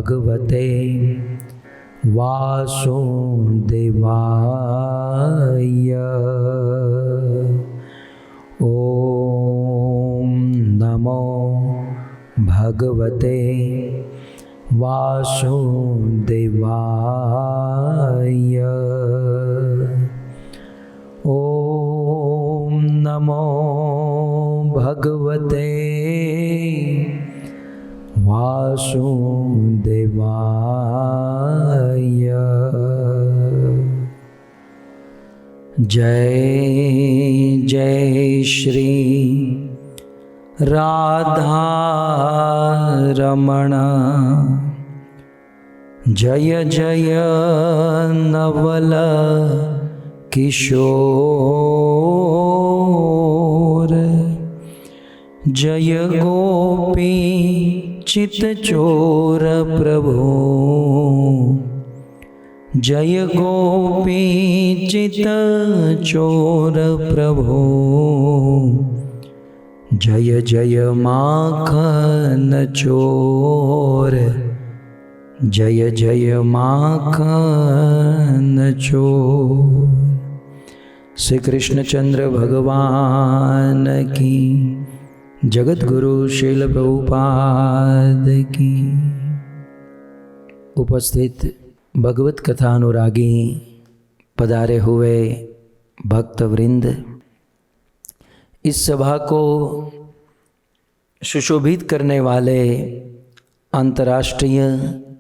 भगवते वासुदेवाय। ओम नमो भगवते वासुदेवाय। ओम नमो भगवते वासुदेवाय। जय जय श्री राधा रमण, जय जय नवल किशोर, जय गोपी चित चोर प्रभु, जय गोपी चित चोर प्रभु, जय जय माखन चोर, जय जय माखन चोर। श्री कृष्णचंद्र भगवान की, जगत गुरु श्रील प्रभुपाद की। उपस्थित भगवत कथा अनुरागी पधारे हुए भक्त वृंद, इस सभा को सुशोभित करने वाले अंतर्राष्ट्रीय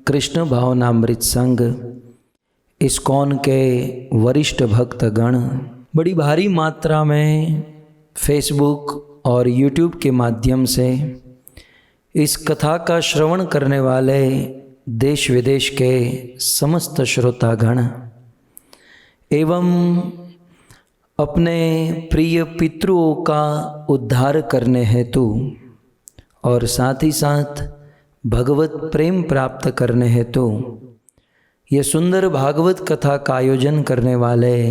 कृष्ण भावनामृत संघ इस्कॉन के वरिष्ठ भक्तगण, बड़ी भारी मात्रा में फेसबुक और यूट्यूब के माध्यम से इस कथा का श्रवण करने वाले देश विदेश के समस्त श्रोतागण एवं अपने प्रिय पितरों का उद्धार करने हेतु और साथ ही साथ भगवत प्रेम प्राप्त करने हेतु ये सुंदर भागवत कथा का आयोजन करने वाले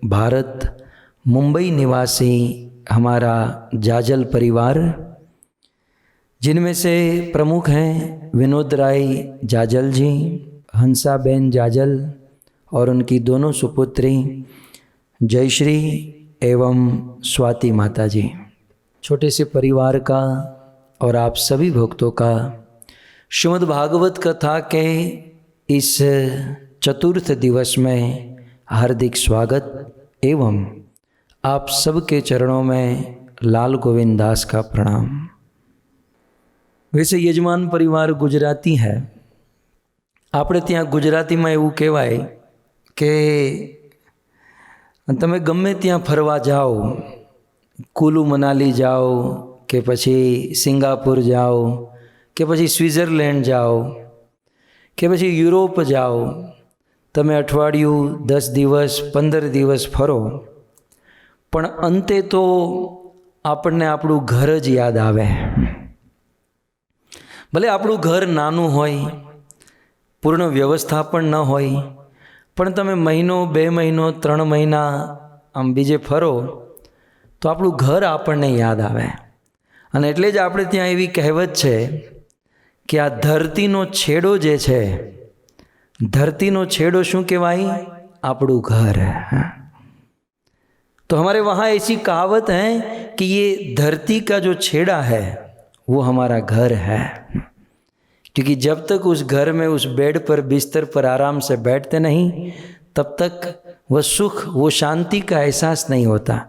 भारत मुंबई निवासी हमारा जाजल परिवार, जिनमें से प्रमुख हैं विनोद राय जाजल जी, हंसाबेन जाजल और उनकी दोनों सुपुत्री जयश्री एवं स्वाति माता जी। छोटे से परिवार का और आप सभी भक्तों का श्रीमद् भागवत कथा के इस चतुर्थ दिवस में हार्दिक स्वागत एवं आप सबके चरणों में लाल गोविंद दास का प्रणाम। वैसे यजमान परिवार गुजराती है, આપણે ત્યાં ગુજરાતીમાં એવું કહેવાય કે તમે ગમે ત્યાં ફરવા જાઓ, કુલુ મનાલી જાઓ કે પછી સિંગાપુર જાઓ કે પછી સ્વિટ્ઝરલેન્ડ જાઓ કે પછી યુરોપ જાઓ, તમે અઠવાડિયું 10 દિવસ 15 દિવસ ફરો, પણ અંતે તો આપણને આપણું ઘર જ યાદ આવે। ભલે આપણું ઘર નાનું હોય, પૂર્ણ વ્યવસ્થા પણ ન હોય, પણ તમે મહિનો 2 મહિનો 3 મહિના આમ બીજે ફરો તો આપણું ઘર આપણને યાદ આવે। અને એટલે જ આપણે ત્યાં એવી કહેવત છે કે આ ધરતીનો છેડો જે છે, ધરતીનો છેડો શું કહેવાય? આપણું ઘર। तो हमारे वहाँ ऐसी कहावत है कि ये धरती का जो छेड़ा है वो हमारा घर है, क्योंकि जब तक उस घर में उस बेड पर बिस्तर पर आराम से बैठते नहीं तब तक वह सुख वो शांति का एहसास नहीं होता।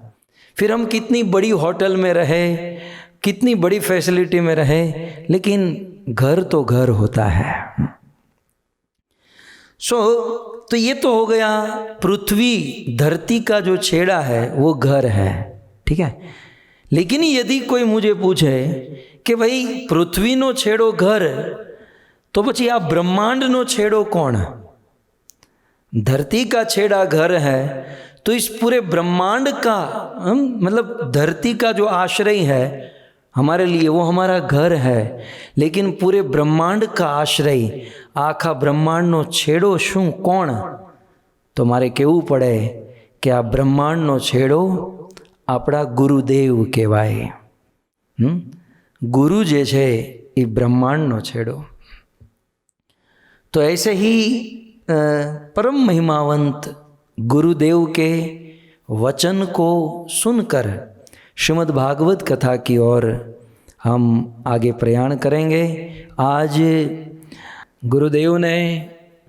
फिर हम कितनी बड़ी होटल में रहे, कितनी बड़ी फैसिलिटी में रहे, लेकिन घर तो घर होता है। तो ये तो हो गया पृथ्वी धरती का जो छेड़ा है वो घर है, ठीक है। लेकिन यदि कोई मुझे पूछे कि भाई पृथ्वी नो छेड़ो घर, तो પછી આ ब्रह्मांड नो छेड़ो कौन? धरती का छेड़ा घर है तो इस पूरे ब्रह्मांड का मतलब धरती का जो आश्रय है हमारे लिए वो हमारा घर है, लेकिन पूरे ब्रह्मांड का आश्रय आखा ब्रह्मांड नो छेड़ो शू कोण? तो मारे केवू पड़े कि आ ब्रह्मांड नो छेड़ो आपड़ा गुरुदेव कहेवाय। गुरु जे छे ए ब्रह्मांड नो छेड़ो। तो ऐसे ही परम महिमावंत गुरुदेव के वचन को सुनकर श्रीमद् भागवत कथा की ओर हम आगे प्रयाण करेंगे। आज गुरुदेव ने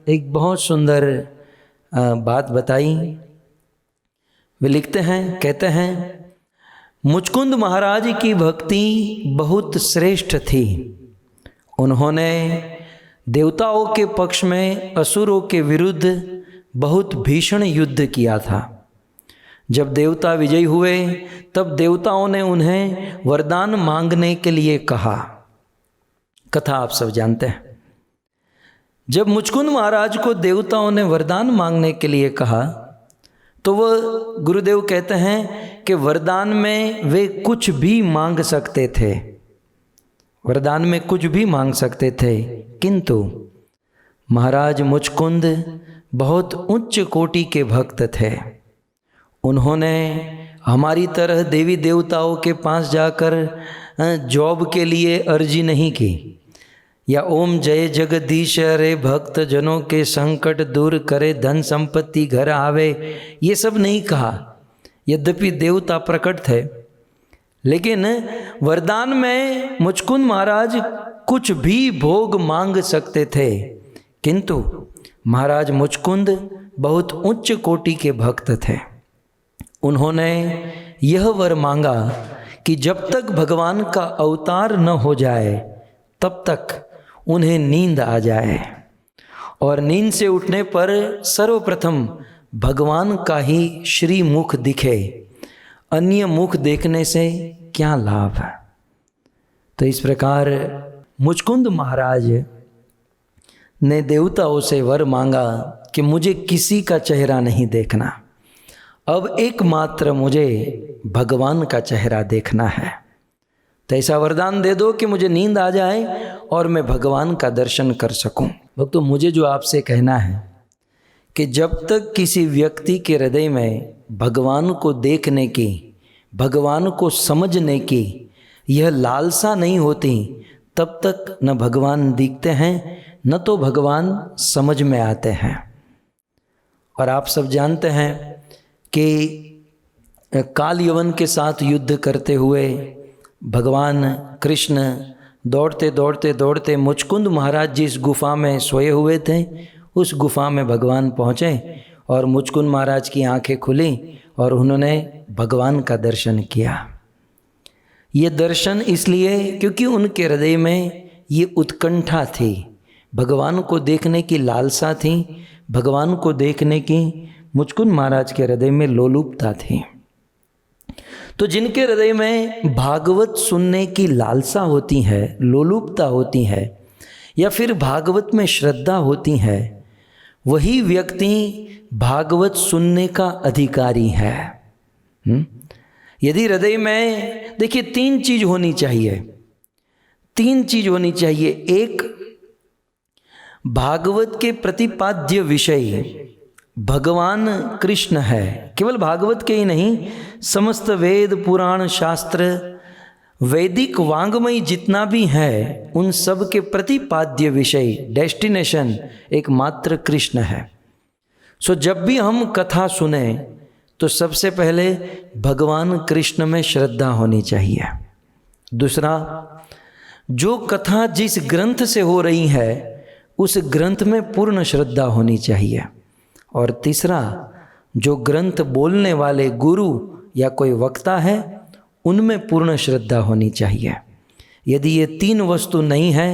एक बहुत सुंदर बात बताई। वे लिखते हैं, कहते हैं, मुचकुंद महाराज की भक्ति बहुत श्रेष्ठ थी। उन्होंने देवताओं के पक्ष में असुरों के विरुद्ध बहुत भीषण युद्ध किया था। जब देवता विजयी हुए तब देवताओं ने उन्हें वरदान मांगने के लिए कहा। कथा आप सब जानते हैं। जब मुचकुंद महाराज को देवताओं ने वरदान मांगने के लिए कहा तो वह गुरुदेव कहते हैं कि वरदान में वे कुछ भी मांग सकते थे, वरदान में कुछ भी मांग सकते थे, किंतु महाराज मुचकुंद बहुत उच्च कोटि के भक्त थे। उन्होंने हमारी तरह देवी देवताओं के पास जाकर जॉब के लिए अर्जी नहीं की या ओम जय जगदीश रे भक्त जनों के संकट दूर करे धन संपत्ति घर आवे, ये सब नहीं कहा। यद्यपि देवता प्रकट थे, लेकिन वरदान में मुचकुंद महाराज कुछ भी भोग मांग सकते थे, किंतु महाराज मुचकुंद बहुत उच्च कोटि के भक्त थे। उन्होंने यह वर मांगा कि जब तक भगवान का अवतार न हो जाए तब तक उन्हें नींद आ जाए, और नींद से उठने पर सर्वप्रथम भगवान का ही श्री मुख दिखे, अन्य मुख देखने से क्या लाभ। तो इस प्रकार मुचकुंद महाराज ने देवताओं से वर मांगा कि मुझे किसी का चेहरा नहीं देखना, अब एकमात्र मुझे भगवान का चेहरा देखना है। तो ऐसा वरदान दे दो कि मुझे नींद आ जाए और मैं भगवान का दर्शन कर सकूं। भक्तों, मुझे जो आपसे कहना है कि जब तक किसी व्यक्ति के हृदय में भगवान को देखने की, भगवान को समझने की यह लालसा नहीं होती, तब तक न भगवान दिखते हैं न तो भगवान समझ में आते हैं। और आप सब जानते हैं कि काल यवन के साथ युद्ध करते हुए भगवान कृष्ण दौड़ते दौड़ते दौड़ते मुचकुंद महाराज जिस गुफा में सोए हुए थे उस गुफा में भगवान पहुँचे और मुचकुंद महाराज की आंखें खुली और उन्होंने भगवान का दर्शन किया। ये दर्शन इसलिए क्योंकि उनके हृदय में ये उत्कंठा थी, भगवान को देखने की लालसा थी, भगवान को देखने की मुचकुंद महाराज के हृदय में लोलुपता थी। तो जिनके हृदय में भागवत सुनने की लालसा होती है, लोलुपता होती है, या फिर भागवत में श्रद्धा होती है, वही व्यक्ति भागवत सुनने का अधिकारी है। यदि हृदय में, देखिए, तीन चीज होनी चाहिए, तीन चीज होनी चाहिए। एक, भागवत के प्रतिपाद्य विषय भगवान कृष्ण है। केवल भागवत के ही नहीं, समस्त वेद पुराण शास्त्र वैदिक वांग्मय जितना भी है उन सब के प्रतिपाद्य विषय, डेस्टिनेशन एकमात्र कृष्ण है। सो जब भी हम कथा सुने तो सबसे पहले भगवान कृष्ण में श्रद्धा होनी चाहिए। दूसरा, जो कथा जिस ग्रंथ से हो रही है उस ग्रंथ में पूर्ण श्रद्धा होनी चाहिए। और तीसरा, जो ग्रंथ बोलने वाले गुरु या कोई वक्ता है उनमें पूर्ण श्रद्धा होनी चाहिए। यदि ये तीन वस्तु नहीं है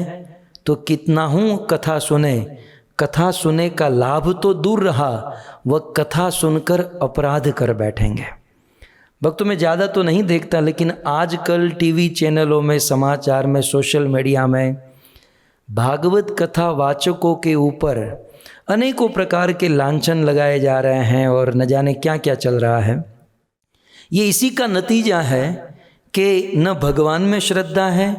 तो कितना हूँ कथा सुने, कथा सुने का लाभ तो दूर रहा, वह कथा सुनकर अपराध कर बैठेंगे। भक्तों, में ज़्यादा तो नहीं देखता, लेकिन आजकल टीवी चैनलों में, समाचार में, सोशल मीडिया में भागवत कथा वाचकों के ऊपर अनेकों प्रकार के लांछन लगाए जा रहे हैं और न जाने क्या क्या चल रहा है। ये इसी का नतीजा है कि न भगवान में श्रद्धा है,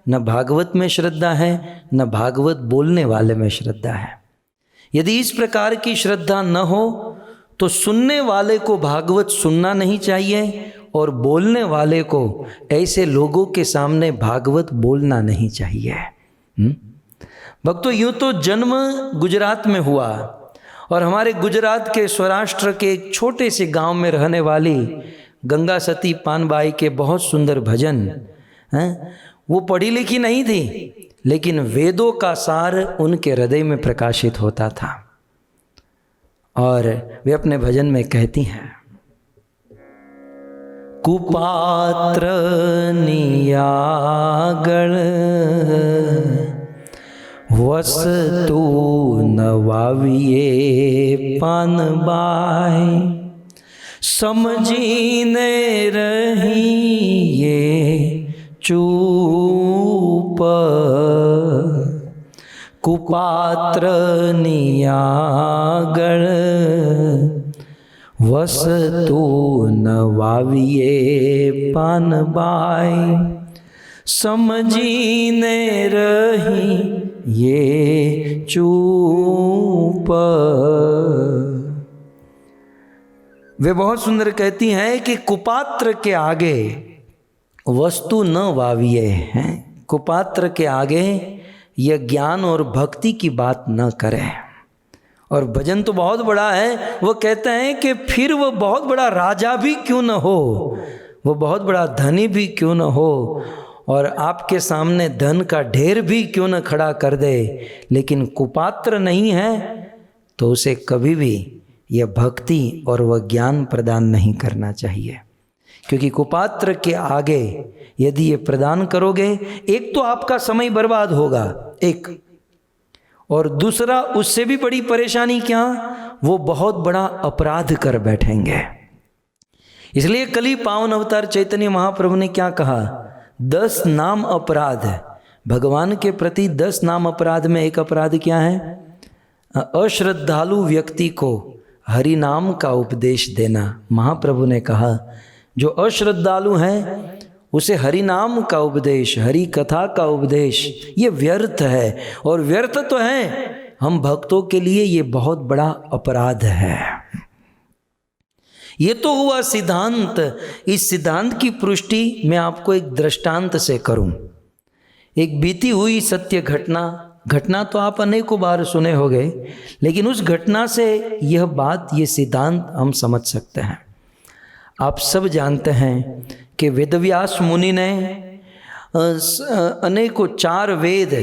न भागवत में श्रद्धा है, न भागवत बोलने वाले में श्रद्धा है। यदि इस प्रकार की श्रद्धा न हो तो सुनने वाले को भागवत सुनना नहीं चाहिए और बोलने वाले को ऐसे लोगों के सामने भागवत बोलना नहीं चाहिए। भक्तों, यूँ तो जन्म गुजरात में हुआ और हमारे गुजरात के सौराष्ट्र के एक छोटे से गांव में रहने वाली गंगा सती पानबाई के बहुत सुंदर भजन हैं। वो पढ़ी लिखी नहीं थी, लेकिन वेदों का सार उनके हृदय में प्रकाशित होता था। और वे अपने भजन में कहती हैं, कुपात्र नियागण वस्तु नवाविये पानबाई, समझीने रही ये चूप, कुपात्र नियागण वस्तु नवाविये पानबाई, समझीने रही ये चूप। वे बहुत सुंदर कहती हैं कि कुपात्र के आगे वस्तु न वाविये हैं, कुपात्र के आगे यह ज्ञान और भक्ति की बात न करें। और भजन तो बहुत बड़ा है, वो कहते हैं कि फिर वो बहुत बड़ा राजा भी क्यों न हो, वो बहुत बड़ा धनी भी क्यों न हो, और आपके सामने धन का ढेर भी क्यों न खड़ा कर दे, लेकिन कुपात्र नहीं है तो उसे कभी भी यह भक्ति और वह ज्ञान प्रदान नहीं करना चाहिए। क्योंकि कुपात्र के आगे यदि ये प्रदान करोगे, एक तो आपका समय बर्बाद होगा, एक, और दूसरा उससे भी बड़ी परेशानी क्या, वो बहुत बड़ा अपराध कर बैठेंगे। इसलिए कली पावन अवतार चैतन्य महाप्रभु ने क्या कहा, 10 नाम अपराध है भगवान के प्रति। 10 नाम अपराध में एक अपराध क्या है, अश्रद्धालु व्यक्ति को हरि नाम का उपदेश देना। महाप्रभु ने कहा जो अश्रद्धालु हैं उसे हरि नाम का उपदेश, हरि कथा का उपदेश ये व्यर्थ है, और व्यर्थ तो है, हम भक्तों के लिए ये बहुत बड़ा अपराध है। ये तो हुआ सिद्धांत। इस सिद्धांत की पुष्टि मैं आपको एक दृष्टांत से करूं। एक बीती हुई सत्य घटना तो आप अनेकों बार सुने होंगे, लेकिन उस घटना से यह बात, ये सिद्धांत हम समझ सकते हैं। आप सब जानते हैं कि वेदव्यास मुनि ने अनेकों 4 वेद,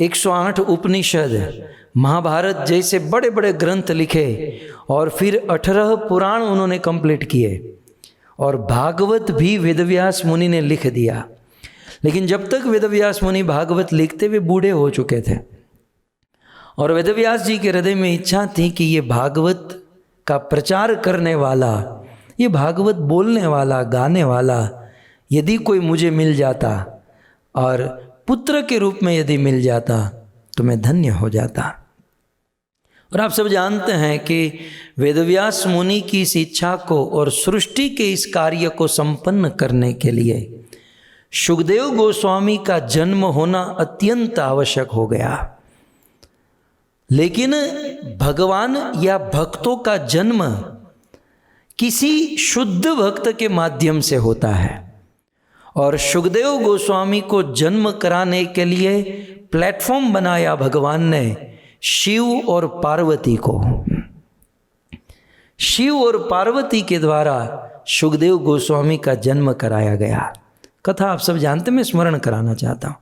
108 उपनिषद, महाभारत जैसे बड़े बड़े ग्रंथ लिखे, और फिर 18 पुराण उन्होंने कंप्लीट किए, और भागवत भी वेदव्यास मुनि ने लिख दिया। लेकिन जब तक वेदव्यास मुनि भागवत लिखते हुए बूढ़े हो चुके थे, और वेदव्यास जी के हृदय में इच्छा थी कि ये भागवत का प्रचार करने वाला, ये भागवत बोलने वाला, गाने वाला यदि कोई मुझे मिल जाता और पुत्र के रूप में यदि मिल जाता तो मैं धन्य हो जाता। और आप सब जानते हैं कि वेदव्यास मुनि की इस इच्छा को और सृष्टि के इस कार्य को संपन्न करने के लिए शुकदेव गोस्वामी का जन्म होना अत्यंत आवश्यक हो गया। लेकिन भगवान या भक्तों का जन्म किसी शुद्ध भक्त के माध्यम से होता है, और शुकदेव गोस्वामी को जन्म कराने के लिए प्लेटफॉर्म बनाया भगवान ने शिव और पार्वती को। शिव और पार्वती के द्वारा शुकदेव गोस्वामी का जन्म कराया गया। कथा आप सब जानते, मैं स्मरण कराना चाहता हूँ।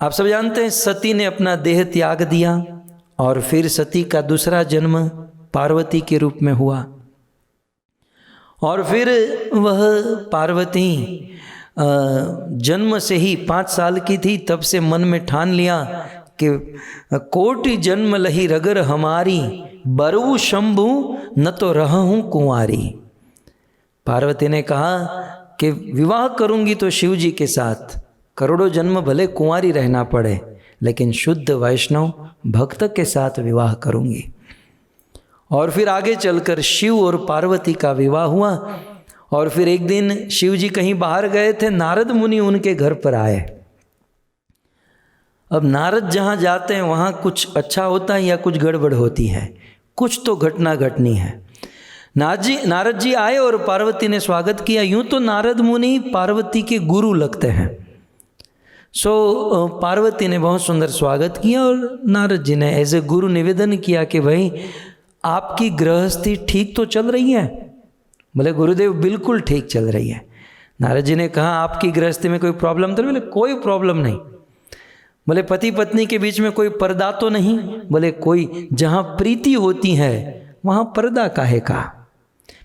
आप सब जानते हैं सती ने अपना देह त्याग दिया, और फिर सती का दूसरा जन्म पार्वती के रूप में हुआ, और फिर वह पार्वती जन्म से ही 5 साल की थी, तब से मन में ठान लिया कि कोटि जन्म लही रगर हमारी, बरऊ शंभु न तो रहूं कुंवारी। पार्वती ने कहा कि विवाह करूंगी तो शिव जी के साथ, करोड़ों जन्म भले कुंवारी रहना पड़े, लेकिन शुद्ध वैष्णव भक्त के साथ विवाह करूंगी। और फिर आगे चलकर शिव और पार्वती का विवाह हुआ, और फिर एक दिन शिव जी कहीं बाहर गए थे, नारद मुनि उनके घर पर आए। अब नारद जहाँ जाते हैं वहाँ कुछ अच्छा होता है या कुछ गड़बड़ होती है, कुछ तो घटना घटनी है। नारद जी आए और पार्वती ने स्वागत किया। यूं तो नारद मुनि पार्वती के गुरु लगते हैं, पार्वती ने बहुत सुंदर स्वागत किया और नारद जी ने एज ए गुरु निवेदन किया कि भाई आपकी गृहस्थी ठीक तो चल रही है? बोले गुरुदेव बिल्कुल ठीक चल रही है। नारद जी ने कहा आपकी गृहस्थी में कोई प्रॉब्लम तो नहीं? बोले कोई प्रॉब्लम नहीं। बोले पति पत्नी के बीच में कोई पर्दा तो नहीं? बोले कोई, जहाँ प्रीति होती है वहाँ पर्दा काहे का।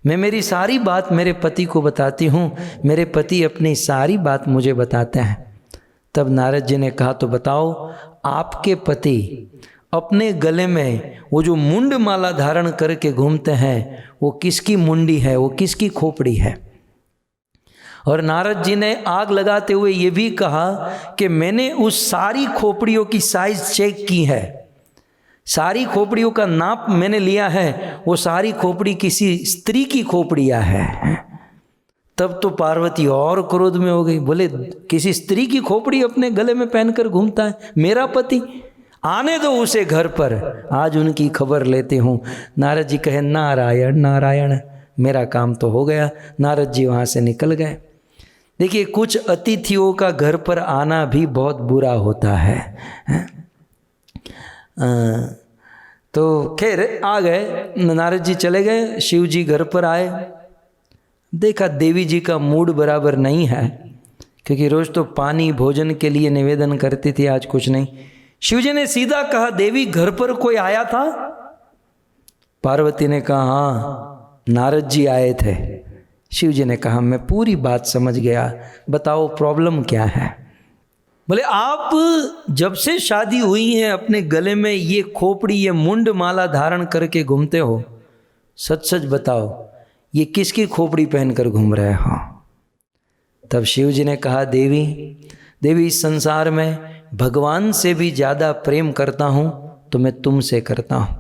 मैं मेरी सारी बात मेरे पति को बताती हूँ, मेरे पति अपनी सारी बात मुझे बताते हैं। तब नारद जी ने कहा तो बताओ, आपके पति अपने गले में वो जो मुंड माला धारण करके घूमते हैं वो किसकी मुंडी है, वो किसकी खोपड़ी है? और नारद जी ने आग लगाते हुए ये भी कहा कि मैंने उस सारी खोपड़ियों की साइज चेक की है, सारी खोपड़ियों का नाप मैंने लिया है, वो सारी खोपड़ी किसी स्त्री की खोपड़ियाँ है। तब तो पार्वती और क्रोध में हो गई। बोले किसी स्त्री की खोपड़ी अपने गले में पहनकर घूमता है मेरा पति? आने दो उसे घर पर, आज उनकी खबर लेते हूँ। नारद जी कहे नारायण नारायण, मेरा काम तो हो गया। नारद जी वहाँ से निकल गए। देखिए कुछ अतिथियों का घर पर आना भी बहुत बुरा होता है। तो खैर आ गए, नारद जी चले गए, शिव जी घर पर आए। देखा देवी जी का मूड बराबर नहीं है, क्योंकि रोज तो पानी भोजन के लिए निवेदन करती थी, आज कुछ नहीं। शिव जी ने सीधा कहा देवी घर पर कोई आया था? पार्वती ने कहा हाँ नारद जी आए थे। शिव जी ने कहा मैं पूरी बात समझ गया, बताओ प्रॉब्लम क्या है? बोले आप जब से शादी हुई है अपने गले में ये खोपड़ी, ये मुंड माला धारण करके घूमते हो, सच सच बताओ ये किसकी खोपड़ी पहनकर घूम रहे हो? तब शिव जी ने कहा देवी इस संसार में भगवान से भी ज़्यादा प्रेम करता हूँ तो मैं तुमसे करता हूँ,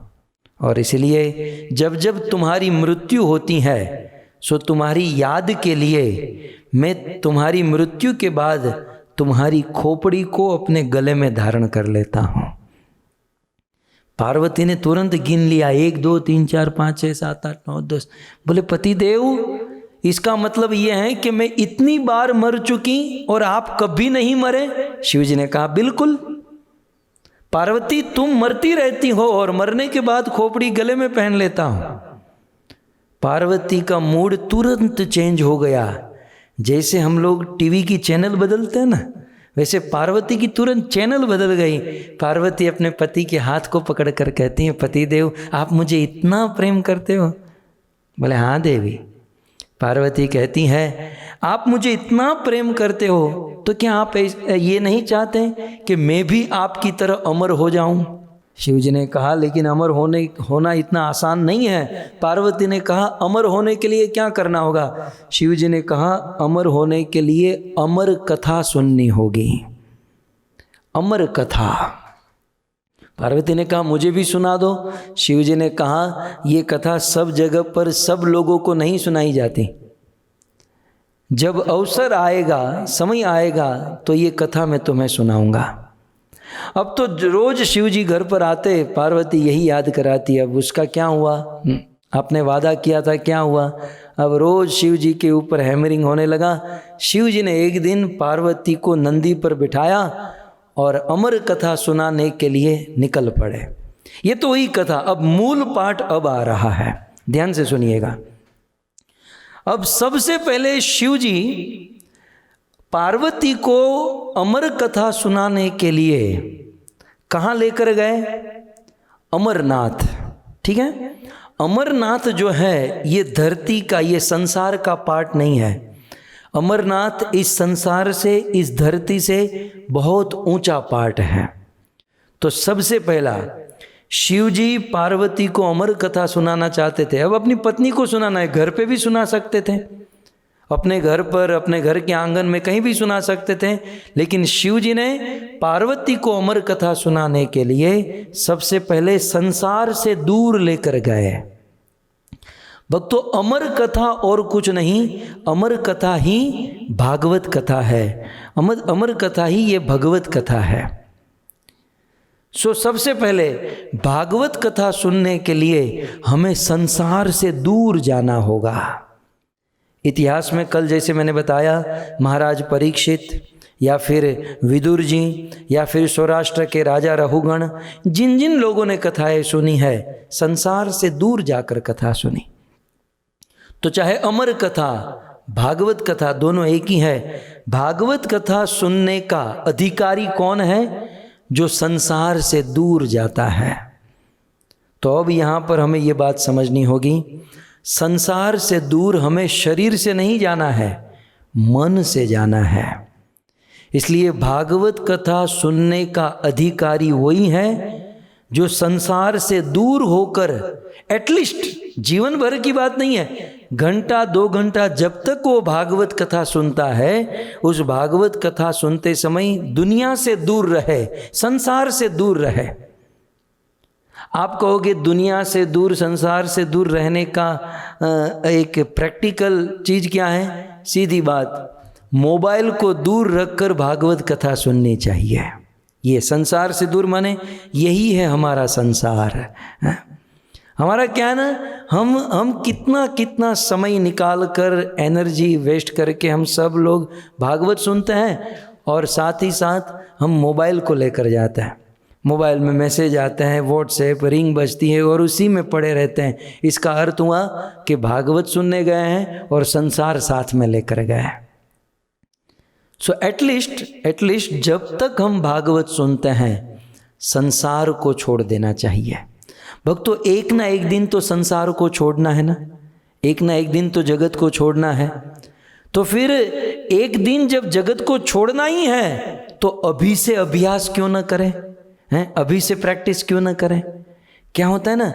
और इसलिए जब जब तुम्हारी मृत्यु होती है सो तुम्हारी याद के लिए मैं तुम्हारी मृत्यु के बाद तुम्हारी खोपड़ी को अपने गले में धारण कर लेता हूँ। पार्वती ने तुरंत गिन लिया 1 2 3 4 5 6 7 8 9 10। बोले पति देव इसका मतलब ये है कि मैं इतनी बार मर चुकी और आप कभी नहीं मरे? शिव जी ने कहा बिल्कुल पार्वती, तुम मरती रहती हो और मरने के बाद खोपड़ी गले में पहन लेता हूं। पार्वती का मूड तुरंत चेंज हो गया। जैसे हम लोग टीवी की चैनल बदलते हैं ना, वैसे पार्वती की तुरंत चैनल बदल गई। पार्वती अपने पति के हाथ को पकड़ कर कहती हैं पति देव आप मुझे इतना प्रेम करते हो? बोले हाँ देवी। पार्वती कहती है आप मुझे इतना प्रेम करते हो तो क्या आप ये नहीं चाहते कि मैं भी आपकी तरह अमर हो जाऊं? शिव जी ने कहा लेकिन अमर होना इतना आसान नहीं है। पार्वती ने कहा अमर होने के लिए क्या करना होगा? शिव जी ने कहा अमर होने के लिए अमर कथा सुननी होगी। अमर कथा। पार्वती ने कहा मुझे भी सुना दो। शिव जी ने कहा ये कथा सब जगह पर सब लोगों को नहीं सुनाई जाती, जब अवसर आएगा, समय आएगा तो ये कथा मैं तुम्हें सुनाऊंगा। अब तो रोज शिव जी घर पर आते, पार्वती यही याद कराती अब उसका क्या हुआ, आपने वादा किया था क्या हुआ। अब रोज शिव जी के ऊपर हैमरिंग होने लगा। शिव जी ने एक दिन पार्वती को नंदी पर बिठाया और अमर कथा सुनाने के लिए निकल पड़े। ये तो वही कथा, अब मूल पाठ अब आ रहा है, ध्यान से सुनिएगा। अब सबसे पहले शिव जी पार्वती को अमर कथा सुनाने के लिए कहाँ लेकर गए? अमरनाथ। ठीक है, अमरनाथ जो है ये धरती का, ये संसार का पार्ट नहीं है। अमरनाथ इस संसार से, इस धरती से बहुत ऊंचा पार्ट है। तो सबसे पहला शिव जी पार्वती को अमर कथा सुनाना चाहते थे। अब अपनी पत्नी को सुनाना है, घर पे भी सुना सकते थे, अपने घर पर, अपने घर के आंगन में कहीं भी सुना सकते थे, लेकिन शिव जी ने पार्वती को अमर कथा सुनाने के लिए सबसे पहले संसार से दूर लेकर गए। भक्तों अमर कथा और कुछ नहीं, अमर कथा ही भागवत कथा है। अमर कथा ही ये भगवत कथा है। सबसे पहले भागवत कथा सुनने के लिए हमें संसार से दूर जाना होगा। इतिहास में कल जैसे मैंने बताया, महाराज परीक्षित या फिर विदुर जी, या फिर सौराष्ट्र के राजा रघुगण, जिन जिन लोगों ने कथाएं सुनी है, संसार से दूर जाकर कथा सुनी। तो चाहे अमर कथा, भागवत कथा, दोनों एक ही है। भागवत कथा सुनने का अधिकारी कौन है? जो संसार से दूर जाता है। तो अब यहाँ पर हमें ये बात समझनी होगी, संसार से दूर हमें शरीर से नहीं जाना है, मन से जाना है। इसलिए भागवत कथा सुनने का अधिकारी वही है जो संसार से दूर होकर, एटलीस्ट जीवन भर की बात नहीं है, घंटा 2 घंटा जब तक वो भागवत कथा सुनता है, उस भागवत कथा सुनते समय दुनिया से दूर रहे, संसार से दूर रहे। आप कहोगे दुनिया से दूर, संसार से दूर रहने का एक प्रैक्टिकल चीज क्या है? सीधी बात, मोबाइल को दूर रखकर भागवत कथा सुननी चाहिए। ये संसार से दूर माने यही है हमारा संसार है। हमारा क्या है ना, हम कितना समय निकाल कर, एनर्जी वेस्ट करके हम सब लोग भागवत सुनते हैं, और साथ ही साथ हम मोबाइल को लेकर जाते हैं। मोबाइल में मैसेज आते हैं, व्हाट्सएप, रिंग बजती है और उसी में पड़े रहते हैं। इसका अर्थ हुआ कि भागवत सुनने गए हैं और संसार साथ में लेकर गए हैं। सो एटलीस्ट जब तक हम भागवत सुनते हैं, संसार को छोड़ देना चाहिए। भक्तों, एक ना एक दिन तो संसार को छोड़ना है ना, एक ना एक दिन तो जगत को छोड़ना है। तो फिर एक दिन जब जगत को छोड़ना ही है, तो अभी से अभ्यास क्यों ना करें, हैं? अभी से प्रैक्टिस क्यों ना करें? क्या होता है ना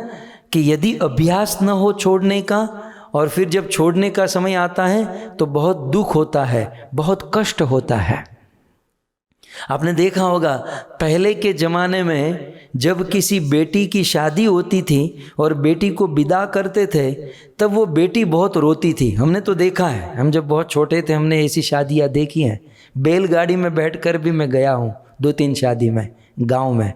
कि यदि अभ्यास न हो छोड़ने का, और फिर जब छोड़ने का समय आता है तो बहुत दुख होता है, बहुत कष्ट होता है। आपने देखा होगा पहले के ज़माने में जब किसी बेटी की शादी होती थी और बेटी को विदा करते थे, तब वो बेटी बहुत रोती थी। हमने तो देखा है, हम जब बहुत छोटे थे हमने ऐसी शादियाँ देखी हैं। बैलगाड़ी में बैठकर भी मैं गया हूँ 2-3 शादी में, गांव में।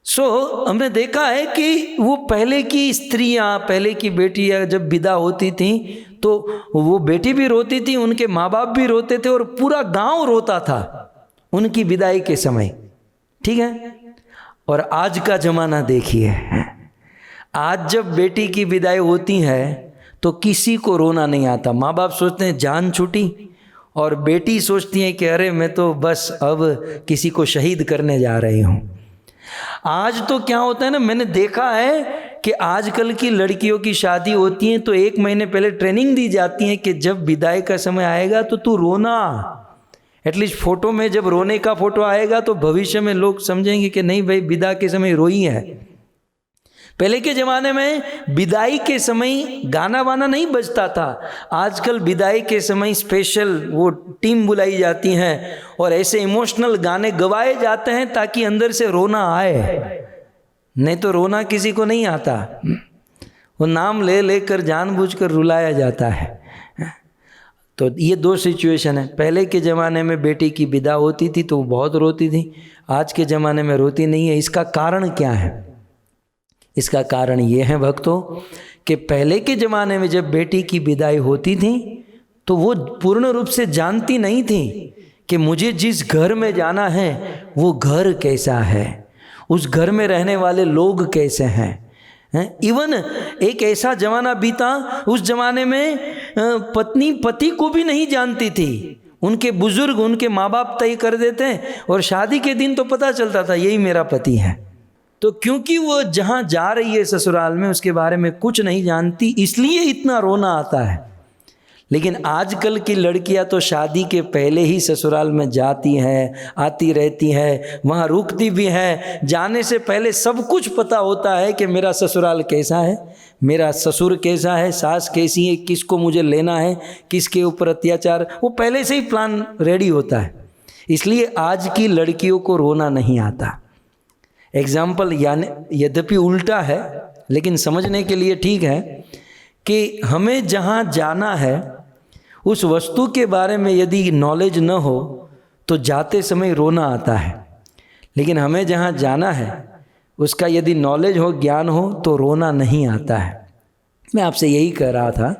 हमने देखा है कि वो पहले की स्त्रियाँ, पहले की बेटियाँ जब विदा होती थी तो वो बेटी भी रोती थी, उनके माँ बाप भी रोते थे और पूरा गांव रोता था उनकी विदाई के समय। ठीक है। और आज का ज़माना देखिए, आज जब बेटी की विदाई होती है तो किसी को रोना नहीं आता। माँ बाप सोचते हैं जान छूटी, और बेटी सोचती है कि अरे मैं तो बस अब किसी को शहीद करने जा रही हूँ। आज तो क्या होता है ना, मैंने देखा है कि आजकल की लड़कियों की शादी होती है तो 1 महीने पहले ट्रेनिंग दी जाती है कि जब विदाई का समय आएगा तो तू रोना। एटलीस्ट फोटो में जब रोने का फोटो आएगा तो भविष्य में लोग समझेंगे कि नहीं भाई विदा के समय रोई है। पहले के ज़माने में विदाई के समय गाना वाना नहीं बजता था। आजकल विदाई के समय स्पेशल वो टीम बुलाई जाती हैं और ऐसे इमोशनल गाने गवाए जाते हैं ताकि अंदर से रोना आए। नहीं तो रोना किसी को नहीं आता, वो नाम ले लेकर जानबूझकर रुलाया जाता है। तो ये 2 सिचुएशन है। पहले के ज़माने में बेटी की विदा होती थी तो वो बहुत रोती थी, आज के ज़माने में रोती नहीं है। इसका कारण क्या है? इसका कारण ये है भक्तों कि पहले के ज़माने में जब बेटी की विदाई होती थी तो वो पूर्ण रूप से जानती नहीं थी कि मुझे जिस घर में जाना है वो घर कैसा है, उस घर में रहने वाले लोग कैसे हैं। इवन एक ऐसा ज़माना बीता, उस ज़माने में पत्नी पति को भी नहीं जानती थी। उनके बुजुर्ग, उनके माँ बाप तय कर देते और शादी के दिन तो पता चलता था यही मेरा पति है। तो क्योंकि वो जहाँ जा रही है ससुराल में उसके बारे में कुछ नहीं जानती, इसलिए इतना रोना आता है। लेकिन आजकल की लड़कियां तो शादी के पहले ही ससुराल में जाती हैं, आती रहती हैं, वहाँ रुकती भी हैं। जाने से पहले सब कुछ पता होता है कि मेरा ससुराल कैसा है, मेरा ससुर कैसा है, सास कैसी है, किसको मुझे लेना है, किसके ऊपर अत्याचार, वो पहले से ही प्लान रेडी होता है। इसलिए आज की लड़कियों को रोना नहीं आता। एग्जाम्पल यानी यद्यपि उल्टा है लेकिन समझने के लिए ठीक है कि हमें जहाँ जाना है उस वस्तु के बारे में यदि नॉलेज न हो तो जाते समय रोना आता है, लेकिन हमें जहाँ जाना है उसका यदि नॉलेज हो, ज्ञान हो तो रोना नहीं आता है। मैं आपसे यही कह रहा था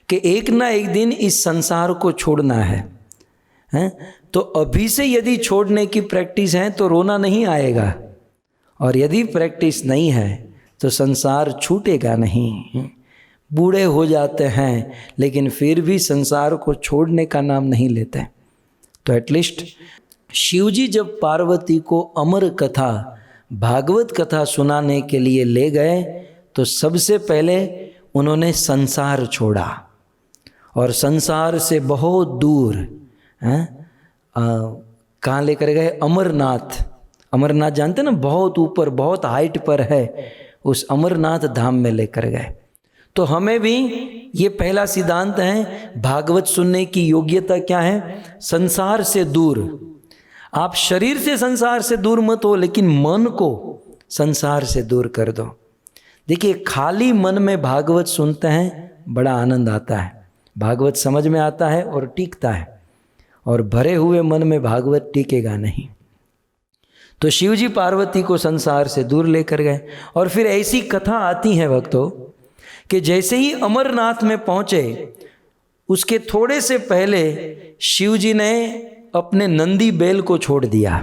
कि एक ना एक दिन इस संसार को छोड़ना है, तो अभी से यदि छोड़ने की प्रैक्टिस है तो रोना नहीं आएगा, और यदि प्रैक्टिस नहीं है तो संसार छूटेगा नहीं। बूढ़े हो जाते हैं लेकिन फिर भी संसार को छोड़ने का नाम नहीं लेते। तो एटलीस्ट शिवजी जब पार्वती को अमर कथा, भागवत कथा सुनाने के लिए ले गए तो सबसे पहले उन्होंने संसार छोड़ा, और संसार से बहुत दूर कहाँ लेकर गए? अमरनाथ। अमरनाथ जानते ना, बहुत ऊपर, बहुत हाइट पर है, उस अमरनाथ धाम में लेकर गए। तो हमें भी ये पहला सिद्धांत है, भागवत सुनने की योग्यता क्या है? संसार से दूर। आप शरीर से संसार से दूर मत हो, लेकिन मन को संसार से दूर कर दो। देखिए, खाली मन में भागवत सुनते हैं, बड़ा आनंद आता है, भागवत समझ में आता है और टिकता है, और भरे हुए मन में भागवत टिकेगा नहीं। तो शिवजी पार्वती को संसार से दूर लेकर गए। और फिर ऐसी कथा आती है भक्तों कि जैसे ही अमरनाथ में पहुंचे, उसके थोड़े से पहले शिवजी ने अपने नंदी बैल को छोड़ दिया।